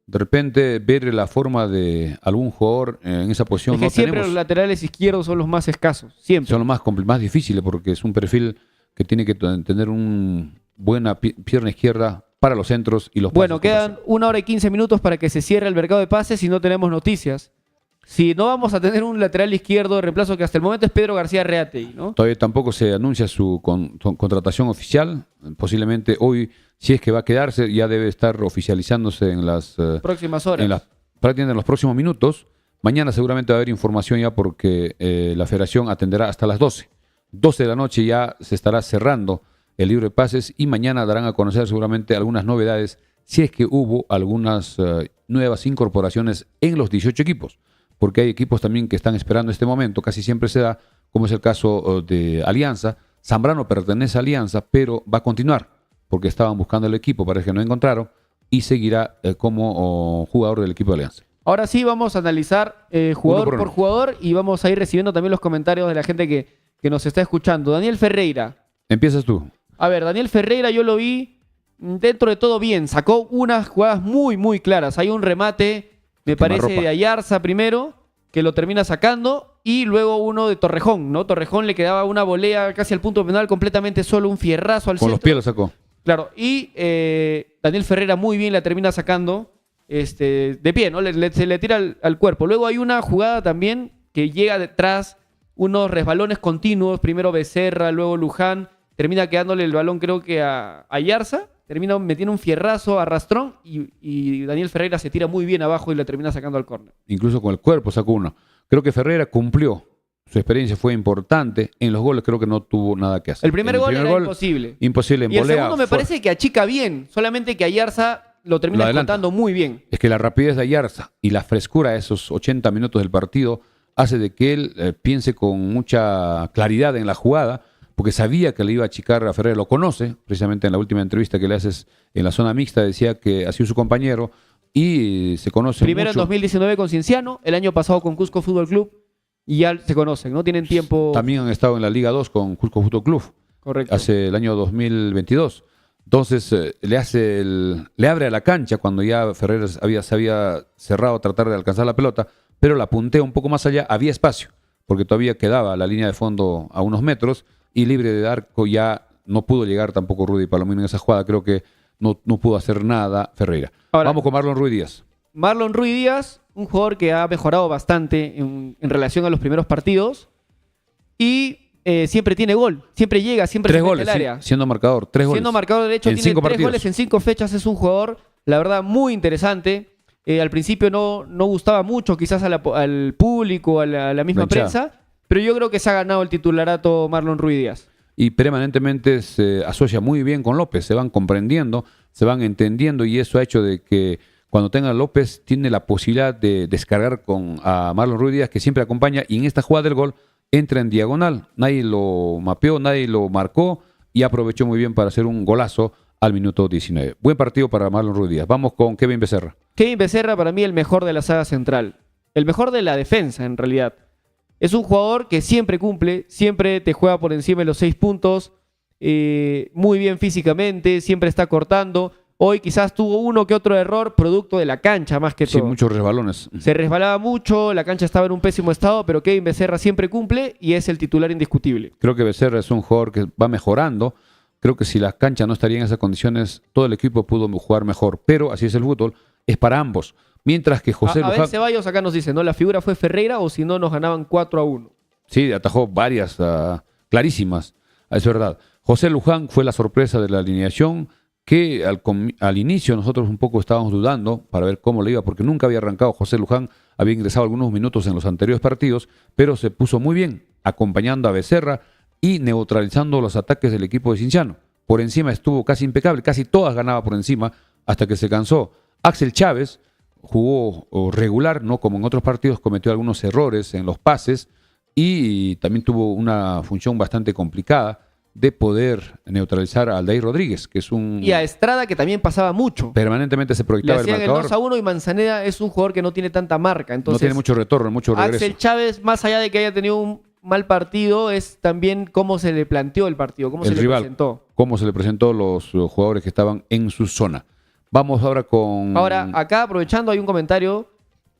De repente ver la forma de algún jugador en esa posición. Es que no siempre tenemos. Los laterales izquierdos son los más escasos, siempre. Son los más difíciles porque es un perfil que tiene que tener una buena pierna izquierda para los centros y los pases. Bueno, quedan 1 hora y 15 minutos para que se cierre el mercado de pases y no tenemos noticias. Si no vamos a tener un lateral izquierdo de reemplazo, que hasta el momento es Pedro García Reategui, ¿no? Todavía tampoco se anuncia su contratación oficial. Posiblemente hoy, si es que va a quedarse, ya debe estar oficializándose en las próximas horas. Prácticamente en los próximos minutos. Mañana seguramente va a haber información ya porque la federación atenderá hasta las 12. 12 de la noche ya se estará cerrando el libro de pases y mañana darán a conocer seguramente algunas novedades si es que hubo algunas nuevas incorporaciones en los 18 equipos. Porque hay equipos también que están esperando este momento, casi siempre se da, como es el caso de Alianza. Zambrano pertenece a Alianza, pero va a continuar, porque estaban buscando el equipo, parece que no encontraron, y seguirá como jugador del equipo de Alianza. Ahora sí vamos a analizar jugador por jugador y vamos a ir recibiendo también los comentarios de la gente que nos está escuchando. Daniel Ferreira. Empiezas tú. A ver, Daniel Ferreira yo lo vi dentro de todo bien, sacó unas jugadas muy, muy claras. Hay un remate, me parece, de Ayarza primero, que lo termina sacando, y luego uno de Torrejón, ¿no? Torrejón le quedaba una volea casi al punto penal, completamente solo, un fierrazo al centro. Con los pies lo sacó. Claro, y Daniel Ferreira muy bien la termina sacando de pie, ¿no? Se le tira al cuerpo. Luego hay una jugada también que llega detrás, unos resbalones continuos, primero Becerra, luego Luján, termina quedándole el balón creo que a Ayarza, termina metiendo un fierrazo a Rastrón y Daniel Ferreira se tira muy bien abajo y lo termina sacando al córner. Incluso con el cuerpo sacó uno. Creo que Ferreira cumplió. Su experiencia fue importante. En los goles creo que no tuvo nada que hacer. El primer gol era imposible. Imposible en y el volea, segundo me parece que achica bien, solamente que Ayarza lo termina contando muy bien. Es que la rapidez de Ayarza y la frescura de esos 80 minutos del partido hace de que él piense con mucha claridad en la jugada, porque sabía que le iba a achicar a Ferreira, lo conoce, precisamente en la última entrevista que le haces en la zona mixta, decía que ha sido su compañero y se conoce Primero mucho. En 2019 con Cienciano, el año pasado con Cusco Fútbol Club, y ya se conocen, ¿no? Tienen tiempo. También han estado en la Liga 2 con Cusco Fútbol Club. Correcto. Hace el año 2022. Entonces le abre a la cancha cuando ya Ferreira se había cerrado a tratar de alcanzar la pelota, pero la puntea un poco más allá, había espacio, porque todavía quedaba la línea de fondo a unos metros, y libre de arco ya no pudo llegar tampoco Rudy Palomino en esa jugada. Creo que no pudo hacer nada Ferreira. Ahora, vamos con Marlon Ruiz Díaz. Marlon Ruiz Díaz, un jugador que ha mejorado bastante en relación a los primeros partidos y siempre tiene gol, siempre llega, siempre tres se mete goles, al área. Sí, siendo marcador, 3 goles. Siendo marcador derecho, en tiene 5 3 partidos. goles en 5 fechas, es un jugador, la verdad, muy interesante. Al principio no gustaba mucho quizás al público, a la misma prensa, pero yo creo que se ha ganado el titularato Marlon Ruiz Díaz. Y permanentemente se asocia muy bien con López, se van comprendiendo, se van entendiendo, y eso ha hecho de que cuando tenga López tiene la posibilidad de descargar a Marlon Ruiz Díaz, que siempre acompaña, y en esta jugada del gol entra en diagonal. Nadie lo mapeó, nadie lo marcó y aprovechó muy bien para hacer un golazo al minuto 19. Buen partido para Marlon Ruiz Díaz. Vamos con Kevin Becerra. Kevin Becerra, para mí el mejor de la saga central. El mejor de la defensa, en realidad. Es un jugador que siempre cumple, siempre te juega por encima de los 6 puntos, muy bien físicamente, siempre está cortando. Hoy quizás tuvo uno que otro error, producto de la cancha más que todo. Sí, muchos resbalones. Se resbalaba mucho, la cancha estaba en un pésimo estado, pero Kevin Becerra siempre cumple y es el titular indiscutible. Creo que Becerra es un jugador que va mejorando. Creo que si la cancha no estaría en esas condiciones, todo el equipo pudo jugar mejor. Pero así es el fútbol, es para ambos. Mientras que José Luján... A ver, Ceballos acá nos dice, ¿no? La figura fue Ferreira o si no nos ganaban 4-1. Sí, atajó varias clarísimas, es verdad. José Luján fue la sorpresa de la alineación que al inicio nosotros un poco estábamos dudando para ver cómo le iba, porque nunca había arrancado José Luján, había ingresado algunos minutos en los anteriores partidos, pero se puso muy bien, acompañando a Becerra y neutralizando los ataques del equipo de Cienciano. Por encima estuvo casi impecable, casi todas ganaba por encima, hasta que se cansó. Axel Chávez jugó regular, no como en otros partidos, cometió algunos errores en los pases y también tuvo una función bastante complicada de poder neutralizar a Aldair Rodríguez, que es un... Y a Estrada, que también pasaba mucho. Permanentemente se Le proyectaba el hacían el marcador. 2-1 y Manzaneda es un jugador que no tiene tanta marca. Entonces, No tiene mucho retorno, mucho regreso. Axel Chávez, más allá de que haya tenido un mal partido, es también cómo se le planteó el partido, cómo se le presentó. Cómo se le presentó los jugadores que estaban en su zona. Vamos ahora con... Ahora, acá aprovechando, hay un comentario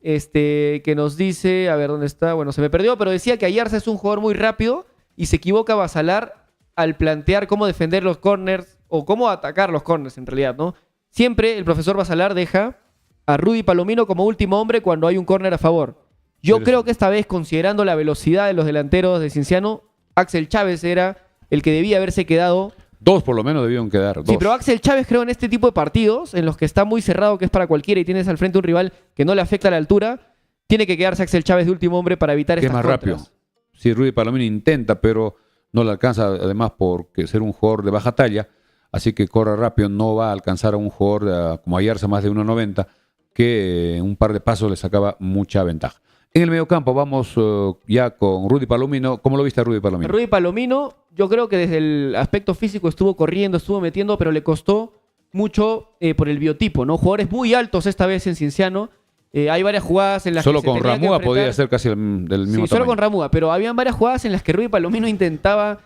que nos dice, a ver dónde está, bueno, se me perdió, pero decía que Ayarza es un jugador muy rápido y se equivoca Basalar al plantear cómo defender los corners o cómo atacar los corners en realidad, ¿no? Siempre el profesor Basalar deja a Rudy Palomino como último hombre cuando hay un córner a favor. Yo creo que esta vez, considerando la velocidad de los delanteros de Cienciano, Axel Chávez era el que debía haberse quedado. 2 por lo menos debieron quedar. 2. Sí, pero Axel Chávez, creo, en este tipo de partidos, en los que está muy cerrado, que es para cualquiera y tienes al frente un rival que no le afecta la altura, tiene que quedarse Axel Chávez de último hombre para evitar estas más contras. rápido. Sí, Rudy Palomino intenta, pero no le alcanza, además por ser un jugador de baja talla, así que corre rápido, no va a alcanzar a un jugador como Ayarza más de 1.90, que en un par de pasos le sacaba mucha ventaja. En el mediocampo vamos ya con Rudy Palomino. ¿Cómo lo viste a Rudy Palomino? Rudy Palomino, yo creo que desde el aspecto físico estuvo corriendo, estuvo metiendo, pero le costó mucho por el biotipo, ¿no? Jugadores muy altos esta vez en Cienciano. Hay varias jugadas en las solo que con Ramúa podía ser casi del mismo tamaño. Solo con Ramúa, pero habían varias jugadas en las que Rudy Palomino intentaba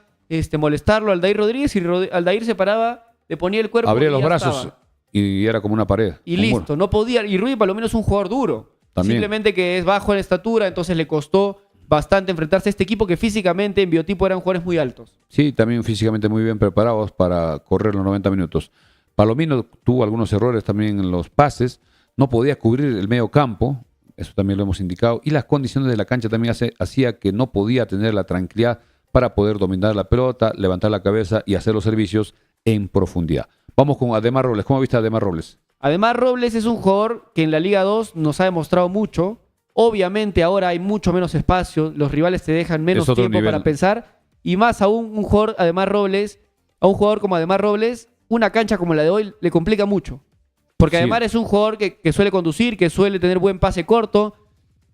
molestarlo a Aldair Rodríguez y Aldair se paraba, le ponía el cuerpo, abría y los ya brazos estaba. y era como una pared. Y listo, no podía. Y Rudy Palomino es un jugador duro. También. Simplemente que es bajo en estatura, entonces le costó bastante enfrentarse a este equipo que físicamente en biotipo eran jugadores muy altos. Sí, también físicamente muy bien preparados para correr los 90 minutos. Palomino tuvo algunos errores también en los pases, no podía cubrir el medio campo, eso también lo hemos indicado, y las condiciones de la cancha también hacía que no podía tener la tranquilidad para poder dominar la pelota, levantar la cabeza y hacer los servicios en profundidad. Vamos con Ademar Robles. ¿Cómo viste a Ademar Robles? Además, Robles es un jugador que en la Liga 2 nos ha demostrado mucho. Obviamente ahora hay mucho menos espacio, los rivales te dejan menos tiempo para pensar, y más aún un jugador, Ademar Robles, a un jugador como Ademar Robles, una cancha como la de hoy le complica mucho. Porque sí. Ademar es un jugador que suele conducir, que suele tener buen pase corto,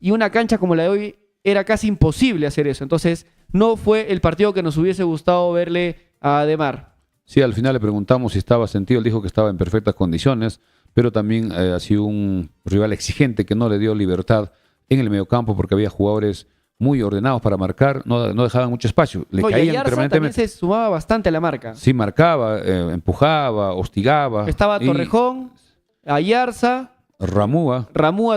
y una cancha como la de hoy era casi imposible hacer eso. Entonces, no fue el partido que nos hubiese gustado verle a Ademar. Sí, al final le preguntamos si estaba sentido, él dijo que estaba en perfectas condiciones, pero también ha sido un rival exigente que no le dio libertad en el mediocampo porque había jugadores muy ordenados para marcar, no dejaban mucho espacio, le caían permanentemente. También se sumaba bastante a la marca. Sí, marcaba, empujaba, hostigaba. Estaba Torrejón, Ayarza, Ramúa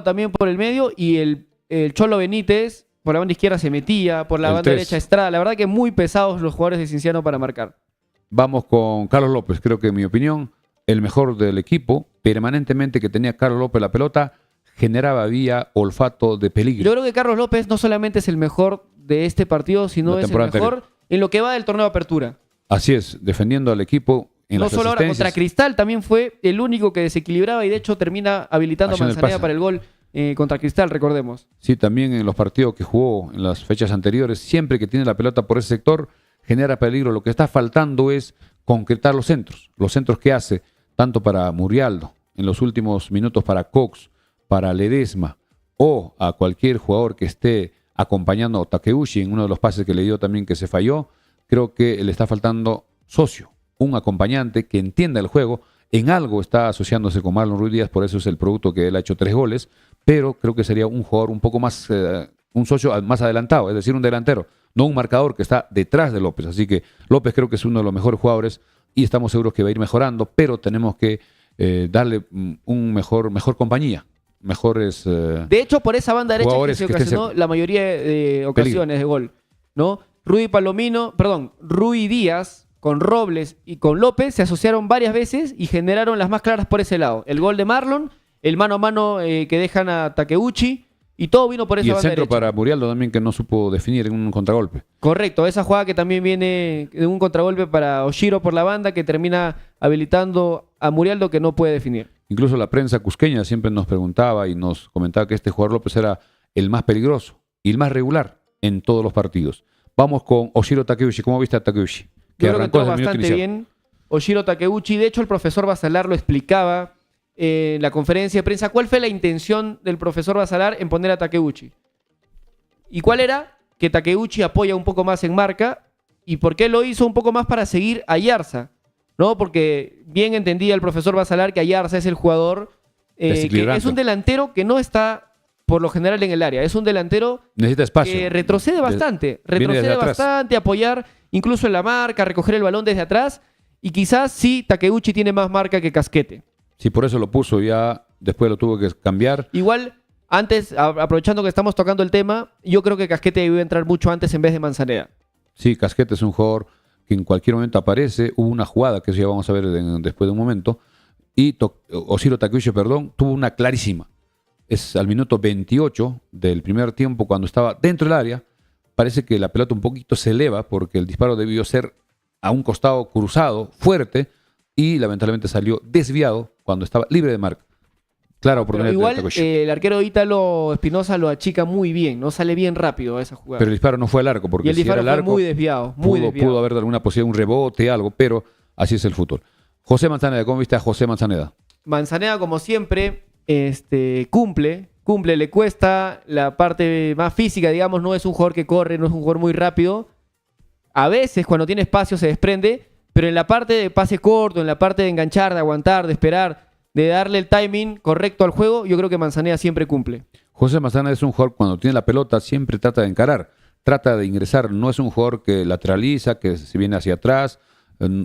también por el medio, y el Cholo Benítez por la banda izquierda se metía, por la banda derecha Estrada. La verdad que muy pesados los jugadores de Cienciano para marcar. Vamos con Carlos López, creo que en mi opinión, el mejor del equipo, permanentemente que tenía Carlos López la pelota, generaba vía olfato de peligro. Yo creo que Carlos López no solamente es el mejor de este partido, sino es el mejor en lo que va del torneo de apertura. Así es, defendiendo al equipo en las asistencias. No solo ahora, contra Cristal también fue el único que desequilibraba y de hecho termina habilitando a Manzaneda para el gol contra Cristal, recordemos. Sí, también en los partidos que jugó en las fechas anteriores, siempre que tiene la pelota por ese sector, genera peligro. Lo que está faltando es concretar los centros que hace, tanto para Murialdo, en los últimos minutos para Cox, para Ledesma, o a cualquier jugador que esté acompañando a Takeuchi en uno de los pases que le dio también que se falló. Creo que le está faltando socio, un acompañante que entienda el juego. En algo está asociándose con Marlon Ruiz Díaz, por eso es el producto que él ha hecho 3 goles, pero creo que sería un jugador un poco más, un socio más adelantado, es decir, un delantero, no un marcador que está detrás de López. Así que López creo que es uno de los mejores jugadores y estamos seguros que va a ir mejorando, pero tenemos que darle un mejor compañía. Mejores de hecho, por esa banda derecha que se ocasionó la mayoría de ocasiones de gol, ¿no? Ruy Díaz con Robles y con López se asociaron varias veces y generaron las más claras por ese lado. El gol de Marlon, el mano a mano que dejan a Takeuchi, Y todo vino por esa Y el banda centro derecha. para Murialdo también, que no supo definir en un contragolpe. Correcto, esa jugada que también viene de un contragolpe para Oshiro por la banda que termina habilitando a Murialdo que no puede definir. Incluso la prensa cusqueña siempre nos preguntaba y nos comentaba que este jugador López era el más peligroso y el más regular en todos los partidos. Vamos con Oshiro Takeuchi. ¿Cómo viste a Takeuchi? Yo creo que entró desde el minuto bastante inicial. bien Oshiro Takeuchi. De hecho, el profesor Basalar lo explicaba en la conferencia de prensa. ¿Cuál fue la intención del profesor Basalar en poner a Takeuchi? ¿Y cuál era? Que Takeuchi apoya un poco más en marca. ¿Y por qué lo hizo? Un poco más para seguir a Yarza, ¿no? Porque bien entendía el profesor Basalar que Ayarza es el jugador que Desequilibrante. es un delantero que no está por lo general en el área. Es un delantero Necesita espacio. que retrocede bastante. Viene desde Retrocede atrás. bastante, apoyar incluso en la marca, recoger el balón desde atrás. Y quizás sí, Takeuchi tiene más marca que Casquete. Sí, por eso lo puso ya, después lo tuvo que cambiar. Igual, antes, aprovechando que estamos tocando el tema, yo creo que Casquete debió entrar mucho antes en vez de Manzaneda. Sí, Casquete es un jugador que en cualquier momento aparece. Hubo una jugada, que eso ya vamos a ver después de un momento. Y Oshiro Takeuchi, perdón, tuvo una clarísima. Es al minuto 28 del primer tiempo, cuando estaba dentro del área. Parece que la pelota un poquito se eleva porque el disparo debió ser a un costado cruzado, fuerte, y lamentablemente salió desviado cuando estaba libre de marca. Clara Pero oportunidad de igual, Takeuchi. el arquero Ítalo Espinosa lo achica muy bien, no sale bien rápido a esa jugada. Pero el disparo no fue al arco, porque y el si disparo era al fue arco, muy desviado, muy desviado. pudo haber dado alguna posibilidad, un rebote, algo, pero así es el fútbol. José Manzaneda, ¿cómo viste a José Manzaneda? Manzaneda, como siempre, cumple, le cuesta la parte más física, digamos, no es un jugador que corre, no es un jugador muy rápido. A veces, cuando tiene espacio, se desprende, pero en la parte de pase corto, en la parte de enganchar, de aguantar, de esperar, de darle el timing correcto al juego, yo creo que Manzaneda siempre cumple. José Manzaneda es un jugador cuando tiene la pelota siempre trata de encarar, trata de ingresar, no es un jugador que lateraliza, que se viene hacia atrás,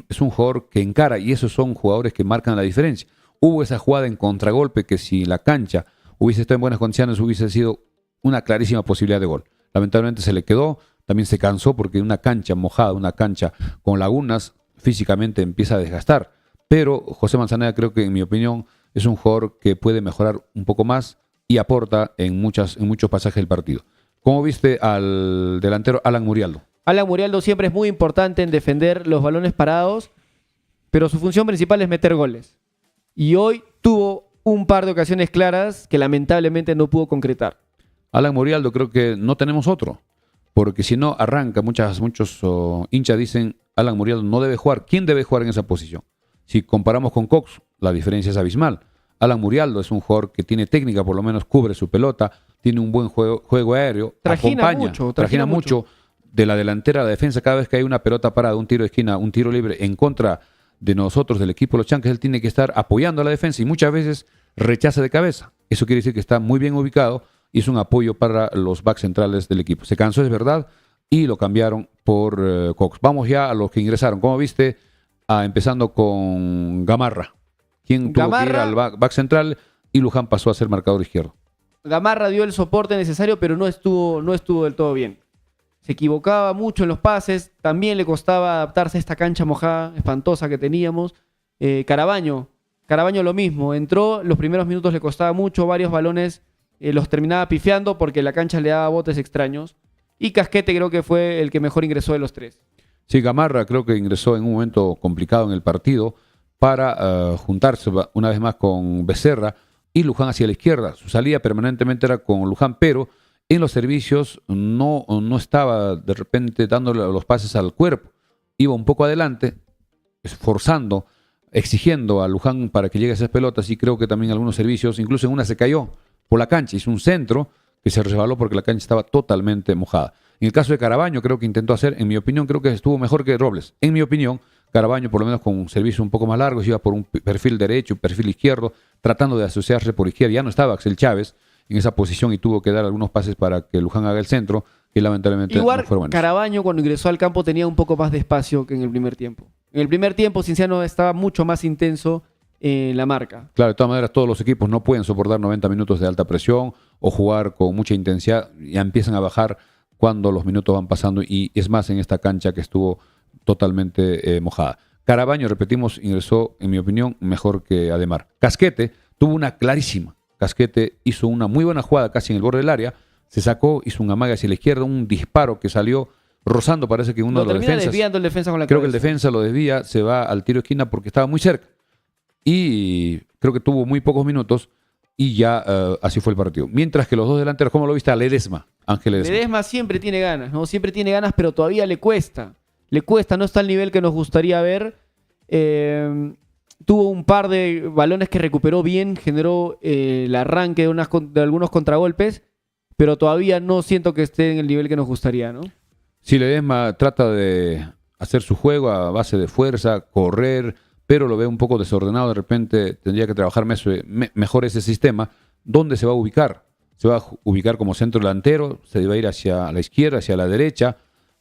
es un jugador que encara y esos son jugadores que marcan la diferencia. Hubo esa jugada en contragolpe que si la cancha hubiese estado en buenas condiciones hubiese sido una clarísima posibilidad de gol. Lamentablemente se le quedó, también se cansó porque una cancha mojada, una cancha con lagunas, físicamente empieza a desgastar. Pero José Manzaneda creo que en mi opinión es un jugador que puede mejorar un poco más y aporta en muchos pasajes del partido. ¿Cómo viste al delantero Alan Murialdo? Alan Murialdo siempre es muy importante en defender los balones parados, pero su función principal es meter goles. Y hoy tuvo un par de ocasiones claras que lamentablemente no pudo concretar. Alan Murialdo creo que no tenemos otro, porque si no arranca, muchos hinchas dicen Alan Murialdo no debe jugar. ¿Quién debe jugar en esa posición? Si comparamos con Cox, la diferencia es abismal. Alan Murialdo es un jugador que tiene técnica, por lo menos cubre su pelota, tiene un buen juego aéreo, Trajina trajina mucho de la delantera a la defensa. Cada vez que hay una pelota parada, un tiro de esquina, un tiro libre en contra de nosotros, del equipo de los Chanques, él tiene que estar apoyando a la defensa y muchas veces rechaza de cabeza. Eso quiere decir que está muy bien ubicado y es un apoyo para los backs centrales del equipo. Se cansó, es verdad, y lo cambiaron por Cox. Vamos ya a los que ingresaron. ¿Cómo viste? Empezando con Gamarra. ¿Quién tuvo que ir al back central? Y Luján pasó a ser marcador izquierdo. Gamarra dio el soporte necesario, pero no estuvo del todo bien. Se equivocaba mucho en los pases, también le costaba adaptarse a esta cancha mojada, espantosa que teníamos. Carabaño lo mismo, entró, los primeros minutos le costaba mucho, varios balones los terminaba pifiando porque la cancha le daba botes extraños. Y Casquete creo que fue el que mejor ingresó de los tres. Sí, Gamarra creo que ingresó en un momento complicado en el partido para juntarse una vez más con Becerra y Luján hacia la izquierda. Su salida permanentemente era con Luján, pero en los servicios no estaba de repente dándole los pases al cuerpo. Iba un poco adelante, esforzando, exigiendo a Luján para que llegue a esas pelotas y creo que también algunos servicios, incluso en una se cayó por la cancha, hizo un centro que se resbaló porque la cancha estaba totalmente mojada. En el caso de Carabaño creo que intentó hacer, en mi opinión, creo que estuvo mejor que Robles. En mi opinión, Carabaño por lo menos con un servicio un poco más largo, iba por un perfil derecho, un perfil izquierdo, tratando de asociarse por izquierda. Ya no estaba Axel Chávez en esa posición y tuvo que dar algunos pases para que Luján haga el centro, que lamentablemente Igual, no fue bueno. Carabaño cuando ingresó al campo tenía un poco más de espacio que en el primer tiempo. En el primer tiempo Cinciano estaba mucho más intenso en la marca. Claro, de todas maneras todos los equipos no pueden soportar 90 minutos de alta presión o jugar con mucha intensidad, ya empiezan a bajar cuando los minutos van pasando y es más en esta cancha que estuvo totalmente mojada. Carabaño, repetimos, ingresó, en mi opinión, mejor que Ademar. Casquete tuvo una clarísima Casquete hizo una muy buena jugada casi en el borde del área, se sacó, hizo un amague hacia la izquierda, un disparo que salió rozando, parece que uno de los termina defensas. desviando el defensa con la Creo que cabeza. el defensa lo desvía, se va al tiro de esquina porque estaba muy cerca. Y creo que tuvo muy pocos minutos y ya así fue el partido. Mientras que los dos delanteros, ¿cómo lo viste? A Ledesma, Ángel Ledesma. Ledesma siempre tiene ganas, ¿no? Siempre tiene ganas, pero todavía le cuesta. Le cuesta, no está al nivel que nos gustaría ver. Tuvo un par de balones que recuperó bien, generó el arranque de algunos contragolpes, pero todavía no siento que esté en el nivel que nos gustaría, ¿no? Sí, Ledesma trata de hacer su juego a base de fuerza, correr, pero lo veo un poco desordenado. De repente tendría que trabajar mejor ese sistema. ¿Dónde se va a ubicar? Se va a ubicar como centro delantero, se va a ir hacia la izquierda, hacia la derecha.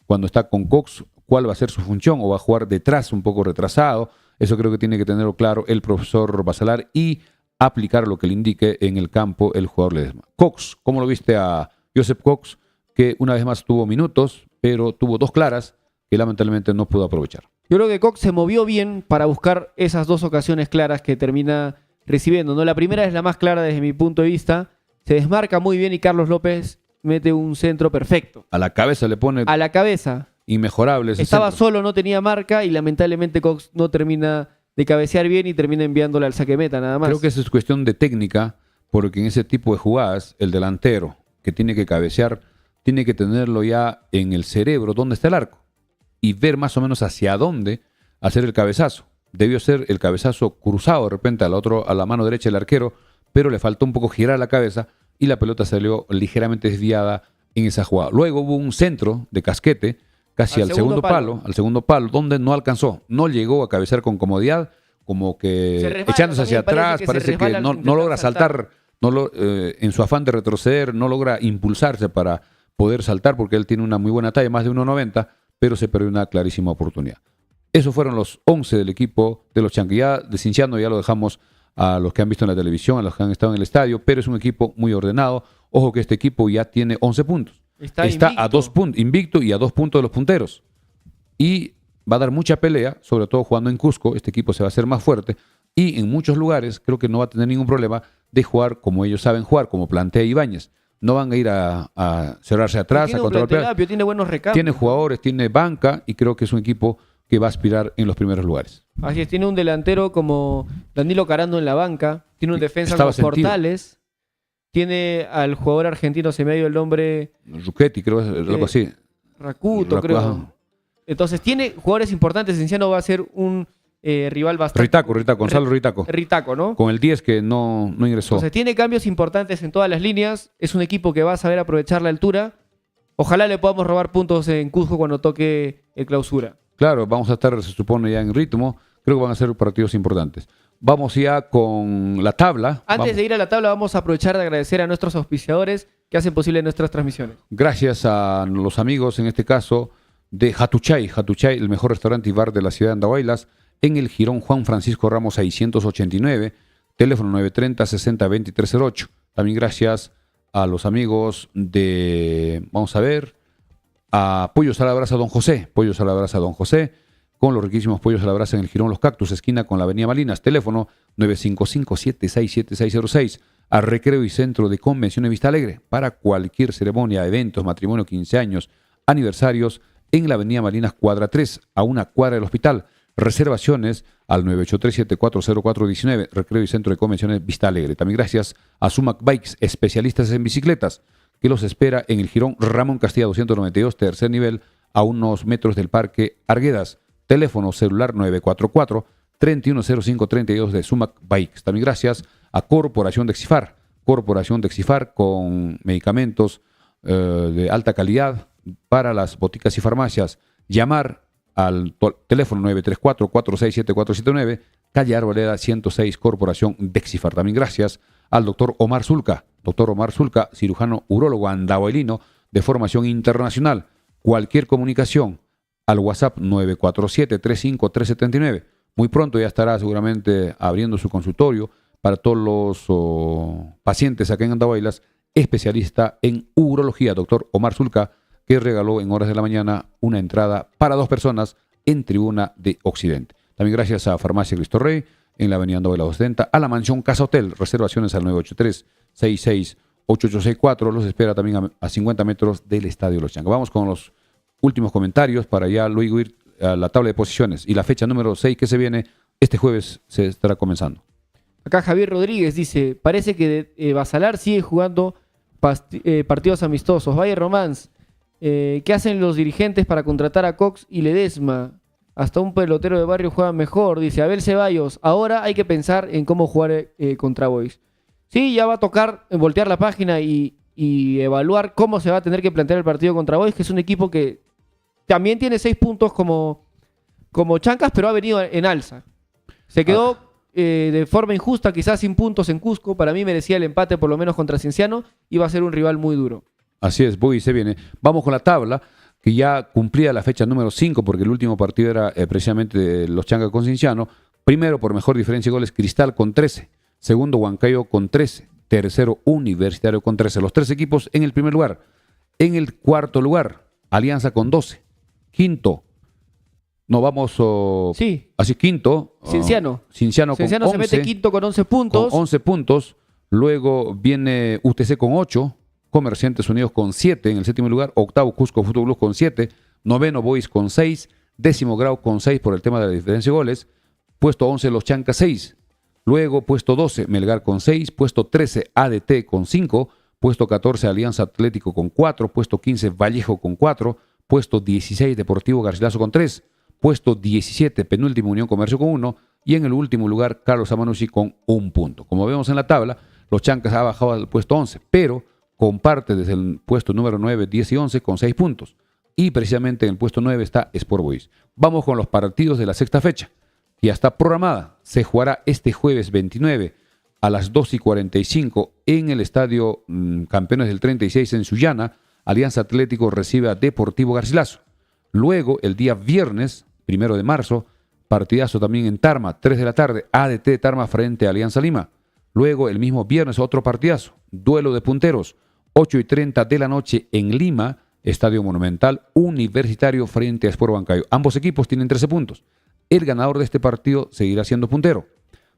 Cuando está con Cox, ¿cuál va a ser su función? ¿O va a jugar detrás, un poco retrasado? Eso creo que tiene que tenerlo claro el profesor Basalar y aplicar lo que le indique en el campo el jugador Ledesma. Cox, ¿cómo lo viste a Joseph Cox? Que una vez más tuvo minutos, pero tuvo dos claras que lamentablemente no pudo aprovechar. Yo creo que Cox se movió bien para buscar esas dos ocasiones claras que termina recibiendo, ¿no? La primera es la más clara desde mi punto de vista. Se desmarca muy bien y Carlos López mete un centro perfecto. A la cabeza le pone A la cabeza. inmejorable ese Estaba centro. solo, no tenía marca y lamentablemente Cox no termina de cabecear bien y termina enviándole al saque meta nada más. Creo que eso es cuestión de técnica, porque en ese tipo de jugadas, el delantero que tiene que cabecear, tiene que tenerlo ya en el cerebro, dónde está el arco, y ver más o menos hacia dónde hacer el cabezazo. Debió ser el cabezazo cruzado de repente a la mano derecha del arquero, pero le faltó un poco girar la cabeza y la pelota salió ligeramente desviada en esa jugada. Luego hubo un centro de Casquete, casi al segundo palo, donde no alcanzó, no llegó a cabecear con comodidad, como que resbala, echándose hacia también atrás, parece que resbala no al intentar logra saltar, en su afán de retroceder, no logra impulsarse para poder saltar, porque él tiene una muy buena talla, más de 1.90, pero se perdió una clarísima oportunidad. Esos fueron los 11 del equipo de los Chanqui. Ya de Cinciano ya lo dejamos a los que han visto en la televisión, a los que han estado en el estadio, pero es un equipo muy ordenado. Ojo que este equipo ya tiene 11 puntos. Está a 2 puntos, invicto y a 2 puntos de los punteros. Y va a dar mucha pelea, sobre todo jugando en Cusco. Este equipo se va a hacer más fuerte. Y en muchos lugares creo que no va a tener ningún problema de jugar como ellos saben jugar, como plantea Ibáñez. No van a ir a cerrarse atrás, a contragolpear. Tiene buenos recambios. Tiene jugadores, tiene banca y creo que es un equipo que va a aspirar en los primeros lugares. Así es, tiene un delantero como Danilo Carando en la banca, tiene un defensa como Portales, tiene al jugador argentino, se me ha ido el nombre. Ruchetti, creo, algo así. Racuto, creo. Entonces tiene jugadores importantes. Cienciano va a ser un rival bastante. Gonzalo Ritaco. Ritaco, ¿no? Con el 10 que no ingresó. Entonces tiene cambios importantes en todas las líneas. Es un equipo que va a saber aprovechar la altura. Ojalá le podamos robar puntos en Cusco cuando toque el clausura. Claro, vamos a estar, se supone, ya en ritmo. Creo que van a ser partidos importantes. Vamos ya con la tabla. Antes de ir a la tabla, vamos a aprovechar de agradecer a nuestros auspiciadores que hacen posible nuestras transmisiones. Gracias a los amigos, en este caso, de Hatuchay. Hatuchay, el mejor restaurante y bar de la ciudad de Andahuaylas, en el Jirón Juan Francisco Ramos 689, teléfono 930-60-2308. También gracias a los amigos de, vamos a ver, a Pollos a la Brasa Don José, Pollos a la Brasa Don José, con los riquísimos pollos a la brasa en el Jirón Los Cactus, esquina con la avenida Malinas, teléfono 955-767606, a Recreo y Centro de Convenciones Vista Alegre, para cualquier ceremonia, eventos, matrimonio, 15 años, aniversarios, en la avenida Malinas, cuadra 3, a una cuadra del hospital. Reservaciones al 983-740419, Recreo y Centro de Convenciones Vista Alegre. También gracias a Sumac Bikes, especialistas en bicicletas, que los espera en el Jirón Ramón Castilla 292, tercer nivel, a unos metros del Parque Arguedas. Teléfono celular 944-310532 de Sumac Bikes. También gracias a Corporación de Exifar. Corporación de Exifar con medicamentos de alta calidad para las boticas y farmacias. Llamar al teléfono 934-467-479, calle Arboleda 106, Corporación de Exifar. También gracias al doctor Omar Zulca. Doctor Omar Zulca, cirujano urólogo andahuaylino de formación internacional. Cualquier comunicación al WhatsApp 947-35379. Muy pronto ya estará seguramente abriendo su consultorio para todos los pacientes acá en Andahuaylas, especialista en urología, doctor Omar Zulca, que regaló en horas de la mañana una entrada para 2 personas en Tribuna de Occidente. También gracias a Farmacia Cristo Rey, en la avenida Andover la 270, a la mansión Casa Hotel. Reservaciones al 983-668864. Los espera también a 50 metros del Estadio Los Chancas. Vamos con los últimos comentarios para ya luego ir a la tabla de posiciones. Y la fecha número 6 que se viene este jueves se estará comenzando. Acá Javier Rodríguez dice, parece que Basalar sigue jugando partidos amistosos. Valle Romance, ¿qué hacen los dirigentes para contratar a Cox y Ledesma? Hasta un pelotero de barrio juega mejor. Dice Abel Ceballos, ahora hay que pensar en cómo jugar contra Boys. Sí, ya va a tocar voltear la página y evaluar cómo se va a tener que plantear el partido contra Boys, que es un equipo que también tiene 6 puntos como Chancas, pero ha venido en alza. Se quedó de forma injusta, quizás sin puntos en Cusco. Para mí merecía el empate, por lo menos contra Cienciano. Iba a ser un rival muy duro. Así es, Boys se viene. Vamos con la tabla, que ya cumplía la fecha número 5, porque el último partido era precisamente de los Chancas con Cienciano. Primero, por mejor diferencia de goles, Cristal con 13. Segundo, Huancayo con 13. Tercero, Universitario con 13. Los 3 equipos en el primer lugar. En el cuarto lugar, Alianza con 12. Quinto, no vamos... sí. Así, quinto. Cienciano. Cienciano con 11. Se mete quinto con 11 puntos. Con 11 puntos. Luego viene UTC con 8. Comerciantes Unidos con 7 en el séptimo lugar. Octavo, Cusco Fútbol Club con 7. Noveno, Boys con 6. Décimo Grau con 6 por el tema de la diferencia de goles. Puesto 11, Los Chancas 6. Luego, puesto 12, Melgar con 6. Puesto 13, ADT con 5. Puesto 14, Alianza Atlético con 4. Puesto 15, Vallejo con 4. Puesto 16, Deportivo Garcilaso con 3. Puesto 17, penúltimo, Unión Comercio con 1. Y en el último lugar, Carlos Amanucci con 1 punto. Como vemos en la tabla, Los Chancas ha bajado al puesto 11, pero comparte desde el puesto número 9, 10 y 11 con 6 puntos. Y precisamente en el puesto 9 está Sport Boys. Vamos con los partidos de la sexta fecha, que ya está programada. Se jugará este jueves 29 a las 2:45 en el estadio Campeones del 36 en Sullana. Alianza Atlético recibe a Deportivo Garcilaso. Luego, el día viernes, 1 de marzo, partidazo también en Tarma, 3 de la tarde, ADT Tarma frente a Alianza Lima. Luego, el mismo viernes, otro partidazo, duelo de punteros, 8:30 de la noche en Lima, Estadio Monumental, Universitario frente a Sport Huancayo. Ambos equipos tienen 13 puntos. El ganador de este partido seguirá siendo puntero.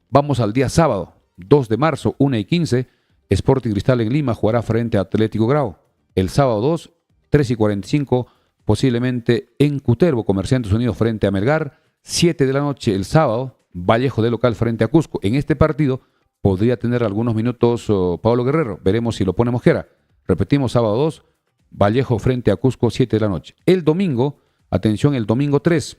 Vamos al día sábado, 2 de marzo, 1:15, Sporting Cristal en Lima jugará frente a Atlético Grau. El sábado 2, 3:45, posiblemente en Cutervo, Comerciantes Unidos frente a Melgar. 7 de la noche el sábado, Vallejo de local frente a Cusco. En este partido podría tener algunos minutos Pablo Guerrero. Veremos si lo pone Mosquera. Repetimos, sábado 2, Vallejo frente a Cusco, 7 de la noche. El domingo, atención, el domingo 3,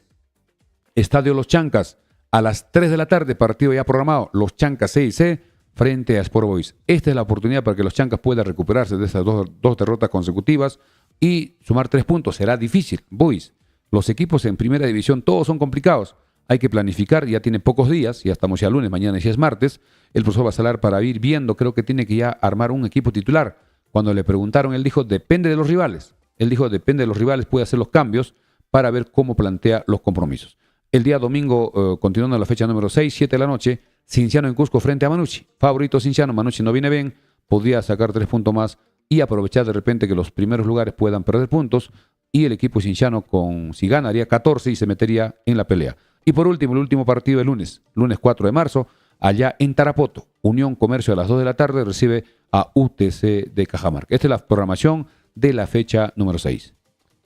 Estadio Los Chancas, a las 3 de la tarde, partido ya programado, Los Chancas 6C frente a Sport Boys. Esta es la oportunidad para que los Chancas puedan recuperarse de estas dos derrotas consecutivas y sumar 3 puntos. Será difícil. Boys, los equipos en primera división, todos son complicados. Hay que planificar, ya tiene pocos días, ya estamos ya lunes, mañana ya es martes. El profesor Basalar, para ir viendo, creo que tiene que ya armar un equipo titular. Cuando le preguntaron, él dijo, depende de los rivales. Él dijo, depende de los rivales, puede hacer los cambios para ver cómo plantea los compromisos. El día domingo, continuando la fecha número 6, 7 de la noche, Cienciano en Cusco frente a Manucci. Favorito Cienciano, Manucci no viene bien, podría sacar 3 puntos más y aprovechar de repente que los primeros lugares puedan perder puntos y el equipo cienciano si ganaría 14 y se metería en la pelea. Y por último, el último partido el lunes 4 de marzo, allá en Tarapoto. Unión Comercio a las 2 de la tarde recibe a UTC de Cajamarca. Esta es la programación de la fecha número 6.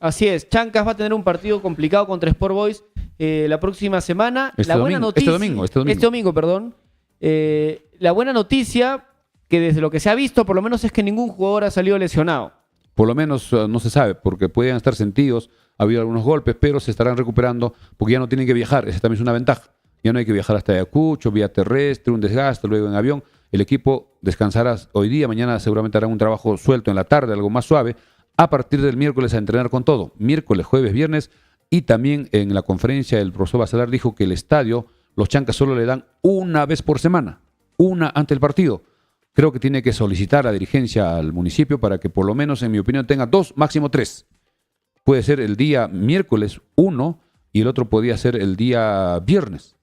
Así es, Chancas va a tener un partido complicado contra Sport Boys la próxima semana. Este domingo. La buena noticia, que desde lo que se ha visto, por lo menos es que ningún jugador ha salido lesionado. Por lo menos no se sabe, porque podrían estar sentidos, ha habido algunos golpes, pero se estarán recuperando porque ya no tienen que viajar. Esa también es una ventaja. Ya no hay que viajar hasta Ayacucho, vía terrestre, un desgaste, luego en avión. El equipo descansará hoy día, mañana seguramente hará un trabajo suelto en la tarde, algo más suave. A partir del miércoles a entrenar con todo. Miércoles, jueves, viernes. Y también en la conferencia el profesor Basalar dijo que el estadio, los Chancas solo le dan una vez por semana. Una ante el partido. Creo que tiene que solicitar a la dirigencia al municipio para que por lo menos, en mi opinión, tenga 2, máximo 3. Puede ser el día miércoles 1 y el otro podría ser el día viernes.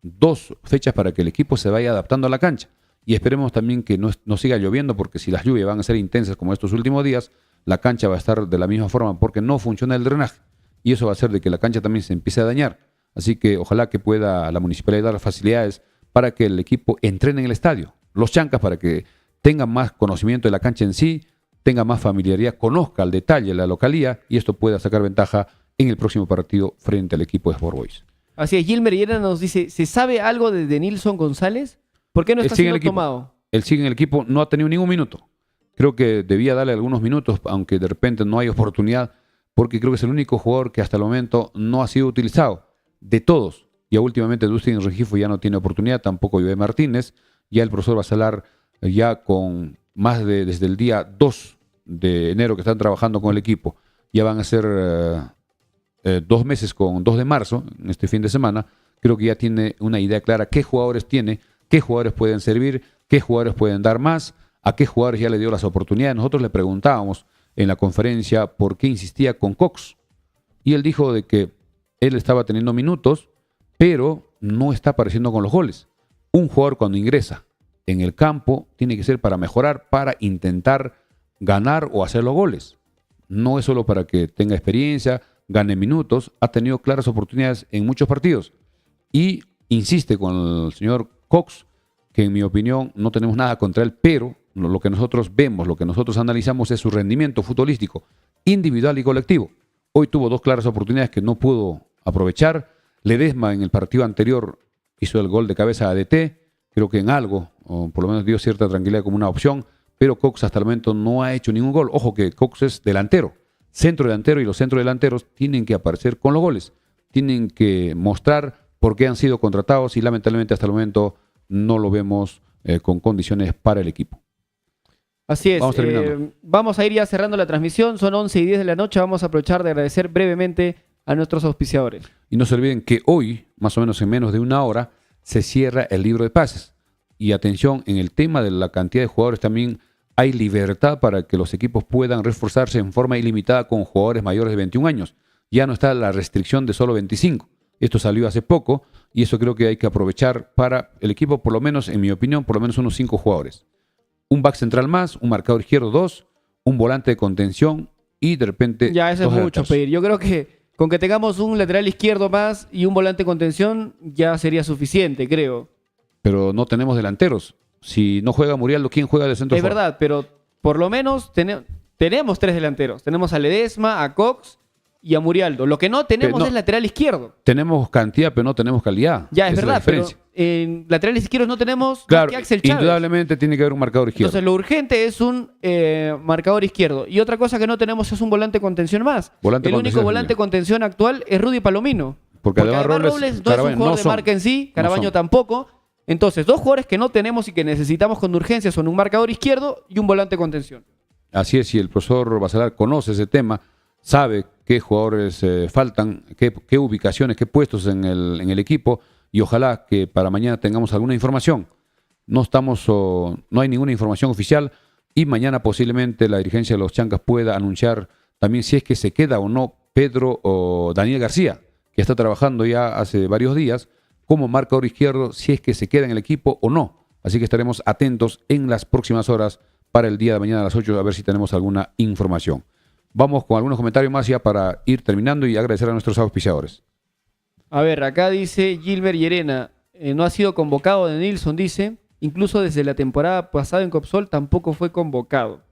2 fechas para que el equipo se vaya adaptando a la cancha. Y esperemos también que no siga lloviendo, porque si las lluvias van a ser intensas como estos últimos días, la cancha va a estar de la misma forma porque no funciona el drenaje. Y eso va a hacer de que la cancha también se empiece a dañar. Así que ojalá que pueda la municipalidad dar facilidades para que el equipo entrene en el estadio. Los Chancas para que tengan más conocimiento de la cancha en sí, tenga más familiaridad, conozca al detalle la localía y esto pueda sacar ventaja en el próximo partido frente al equipo de Sport Boys. Así es, Gilmer Llera nos dice, ¿se sabe algo de Denilson González? ¿Por qué no está siendo tomado? Él sigue en el equipo, no ha tenido ningún minuto. Creo que debía darle algunos minutos, aunque de repente no hay oportunidad, porque creo que es el único jugador que hasta el momento no ha sido utilizado. De todos. Ya últimamente Dustin Rengifo ya no tiene oportunidad, tampoco Joe Martínez. Ya el profesor Basalar, ya con más de desde el día 2 de enero que están trabajando con el equipo, ya van a ser 2 meses con 2 de marzo, en este fin de semana. Creo que ya tiene una idea clara qué jugadores tiene, qué jugadores pueden servir, qué jugadores pueden dar más, a qué jugadores ya le dio las oportunidades. Nosotros le preguntábamos en la conferencia por qué insistía con Cox. Y él dijo de que él estaba teniendo minutos, pero no está apareciendo con los goles. Un jugador cuando ingresa en el campo tiene que ser para mejorar, para intentar ganar o hacer los goles. No es solo para que tenga experiencia, gane minutos. Ha tenido claras oportunidades en muchos partidos. Y insiste con el señor Cox, que en mi opinión no tenemos nada contra él, pero lo que nosotros vemos, lo que nosotros analizamos es su rendimiento futbolístico, individual y colectivo. Hoy tuvo 2 claras oportunidades que no pudo aprovechar. Ledesma en el partido anterior hizo el gol de cabeza a ADT, creo que en algo, o por lo menos dio cierta tranquilidad como una opción, pero Cox hasta el momento no ha hecho ningún gol. Ojo que Cox es delantero, centro delantero, y los centrodelanteros tienen que aparecer con los goles, tienen que mostrar por qué han sido contratados y lamentablemente hasta el momento no lo vemos con condiciones para el equipo. Así es, vamos a ir ya cerrando la transmisión, son 11:10 de la noche, vamos a aprovechar de agradecer brevemente a nuestros auspiciadores. Y no se olviden que hoy, más o menos en menos de una hora, se cierra el libro de pases. Y atención, en el tema de la cantidad de jugadores también hay libertad para que los equipos puedan reforzarse en forma ilimitada con jugadores mayores de 21 años. Ya no está la restricción de solo 25. Esto salió hace poco y eso creo que hay que aprovechar para el equipo, por lo menos, en mi opinión, por lo menos unos 5 jugadores. Un back central más, un marcador izquierdo 2, un volante de contención y de repente... Ya, eso es mucho pedir. Yo creo que con que tengamos un lateral izquierdo más y un volante de contención ya sería suficiente, creo. Pero no tenemos delanteros. Si no juega Murialdo, ¿quién juega de centro? Es verdad, pero por lo menos tenemos 3 delanteros. Tenemos a Ledesma, a Cox y a Murialdo. Lo que no tenemos es lateral izquierdo. Tenemos cantidad, pero no tenemos calidad. Ya, es verdad, pero en laterales izquierdos no tenemos claro, que Axel Chávez. Indudablemente tiene que haber un marcador izquierdo. Entonces lo urgente es un marcador izquierdo. Y otra cosa que no tenemos es un volante de contención más. El único volante de contención actual es Rudy Palomino. Porque además Robles no es un jugador de marca en sí, Carabaño tampoco. Entonces, 2 jugadores que no tenemos y que necesitamos con urgencia son un marcador izquierdo y un volante de contención. Así es, si el profesor Basalar conoce ese tema, sabe qué jugadores faltan, qué ubicaciones, qué puestos en el equipo, y ojalá que para mañana tengamos alguna información. No hay ninguna información oficial y mañana posiblemente la dirigencia de los Chancas pueda anunciar también si es que se queda o no Pedro o Daniel García, que está trabajando ya hace varios días como marcador izquierdo, si es que se queda en el equipo o no. Así que estaremos atentos en las próximas horas para el día de mañana a las 8 a ver si tenemos alguna información. Vamos con algunos comentarios más ya para ir terminando y agradecer a nuestros auspiciadores. A ver, acá dice Gilbert Llerena, no ha sido convocado de Nilsson, dice, incluso desde la temporada pasada en Copsol tampoco fue convocado.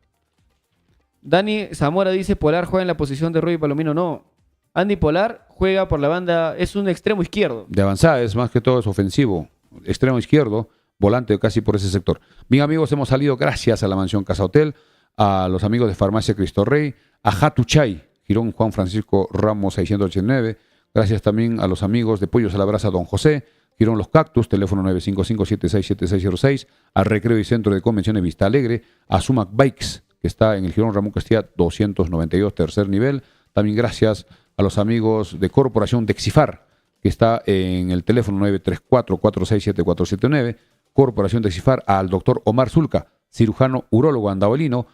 Dani Zamora dice, Polar juega en la posición de Rudy Palomino, no. Andy Polar juega por la banda, es un extremo izquierdo. De avanzada, es más que todo es ofensivo, extremo izquierdo, volante casi por ese sector. Bien amigos, hemos salido gracias a la Mansión Casa Hotel, a los amigos de Farmacia Cristo Rey, a Hatuchay, Girón Juan Francisco Ramos 689, gracias también a los amigos de Pollos a la Brasa Don José, Girón Los Cactus, teléfono 955-767606, al Recreo y Centro de Convenciones Vista Alegre, a Sumac Bikes, que está en el Girón Ramón Castilla 292, tercer nivel. También gracias a los amigos de Corporación Dexifar, que está en el teléfono 934-467-479, Corporación Dexifar, al doctor Omar Zulca, cirujano urólogo andabolino,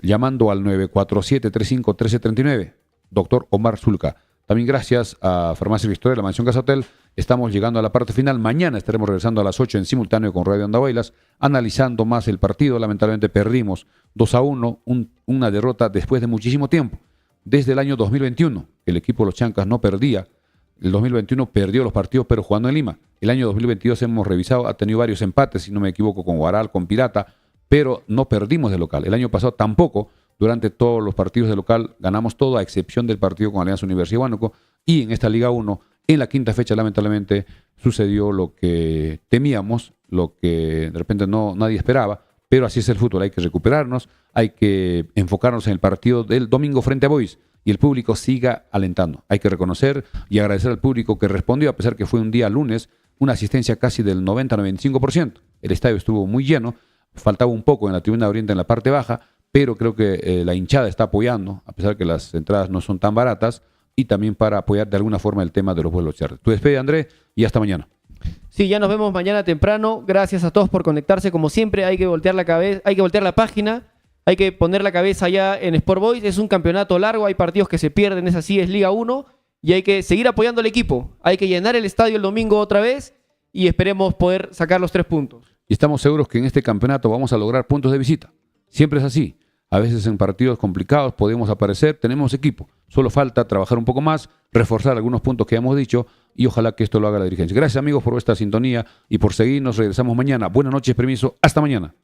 llamando al 947-35-1339, doctor Omar Zulca. También gracias a Farmacia Victoria, la Mansión Casa Hotel, estamos llegando a la parte final. Mañana estaremos regresando a las 8 en simultáneo con Radio Andahuaylas, analizando más el partido. Lamentablemente perdimos 2-1, una derrota después de muchísimo tiempo. Desde el año 2021, el equipo de los Chancas no perdía El 2021 perdió los partidos, pero jugando en Lima. El año 2022 hemos revisado, ha tenido varios empates, si no me equivoco, con Guaral, con Pirata, pero no perdimos de local. El año pasado tampoco, durante todos los partidos de local, ganamos todo, a excepción del partido con Alianza Universidad de Huánuco. Y en esta Liga 1, en la quinta fecha, lamentablemente, sucedió lo que temíamos, lo que de repente nadie esperaba, pero así es el fútbol. Hay que recuperarnos, hay que enfocarnos en el partido del domingo frente a Boys y el público siga alentando. Hay que reconocer y agradecer al público que respondió, a pesar que fue un día lunes, una asistencia casi del 90-95%. El estadio estuvo muy lleno, faltaba un poco en la tribuna de Oriente en la parte baja, pero creo que la hinchada está apoyando, a pesar que las entradas no son tan baratas, y también para apoyar de alguna forma el tema de los vuelos charter. Tu despide, André, y hasta mañana. Sí, ya nos vemos mañana temprano. Gracias a todos por conectarse. Como siempre, hay que voltear la cabeza, hay que voltear la página, hay que poner la cabeza ya en Sport Boys. Es un campeonato largo, hay partidos que se pierden, es así, es Liga 1, y hay que seguir apoyando al equipo. Hay que llenar el estadio el domingo otra vez y esperemos poder sacar los 3 puntos. Y estamos seguros que en este campeonato vamos a lograr puntos de visita. Siempre es así. A veces en partidos complicados podemos aparecer, tenemos equipo. Solo falta trabajar un poco más, reforzar algunos puntos que hemos dicho y ojalá que esto lo haga la dirigencia. Gracias, amigos, por esta sintonía y por seguirnos. Regresamos mañana. Buenas noches, permiso. Hasta mañana.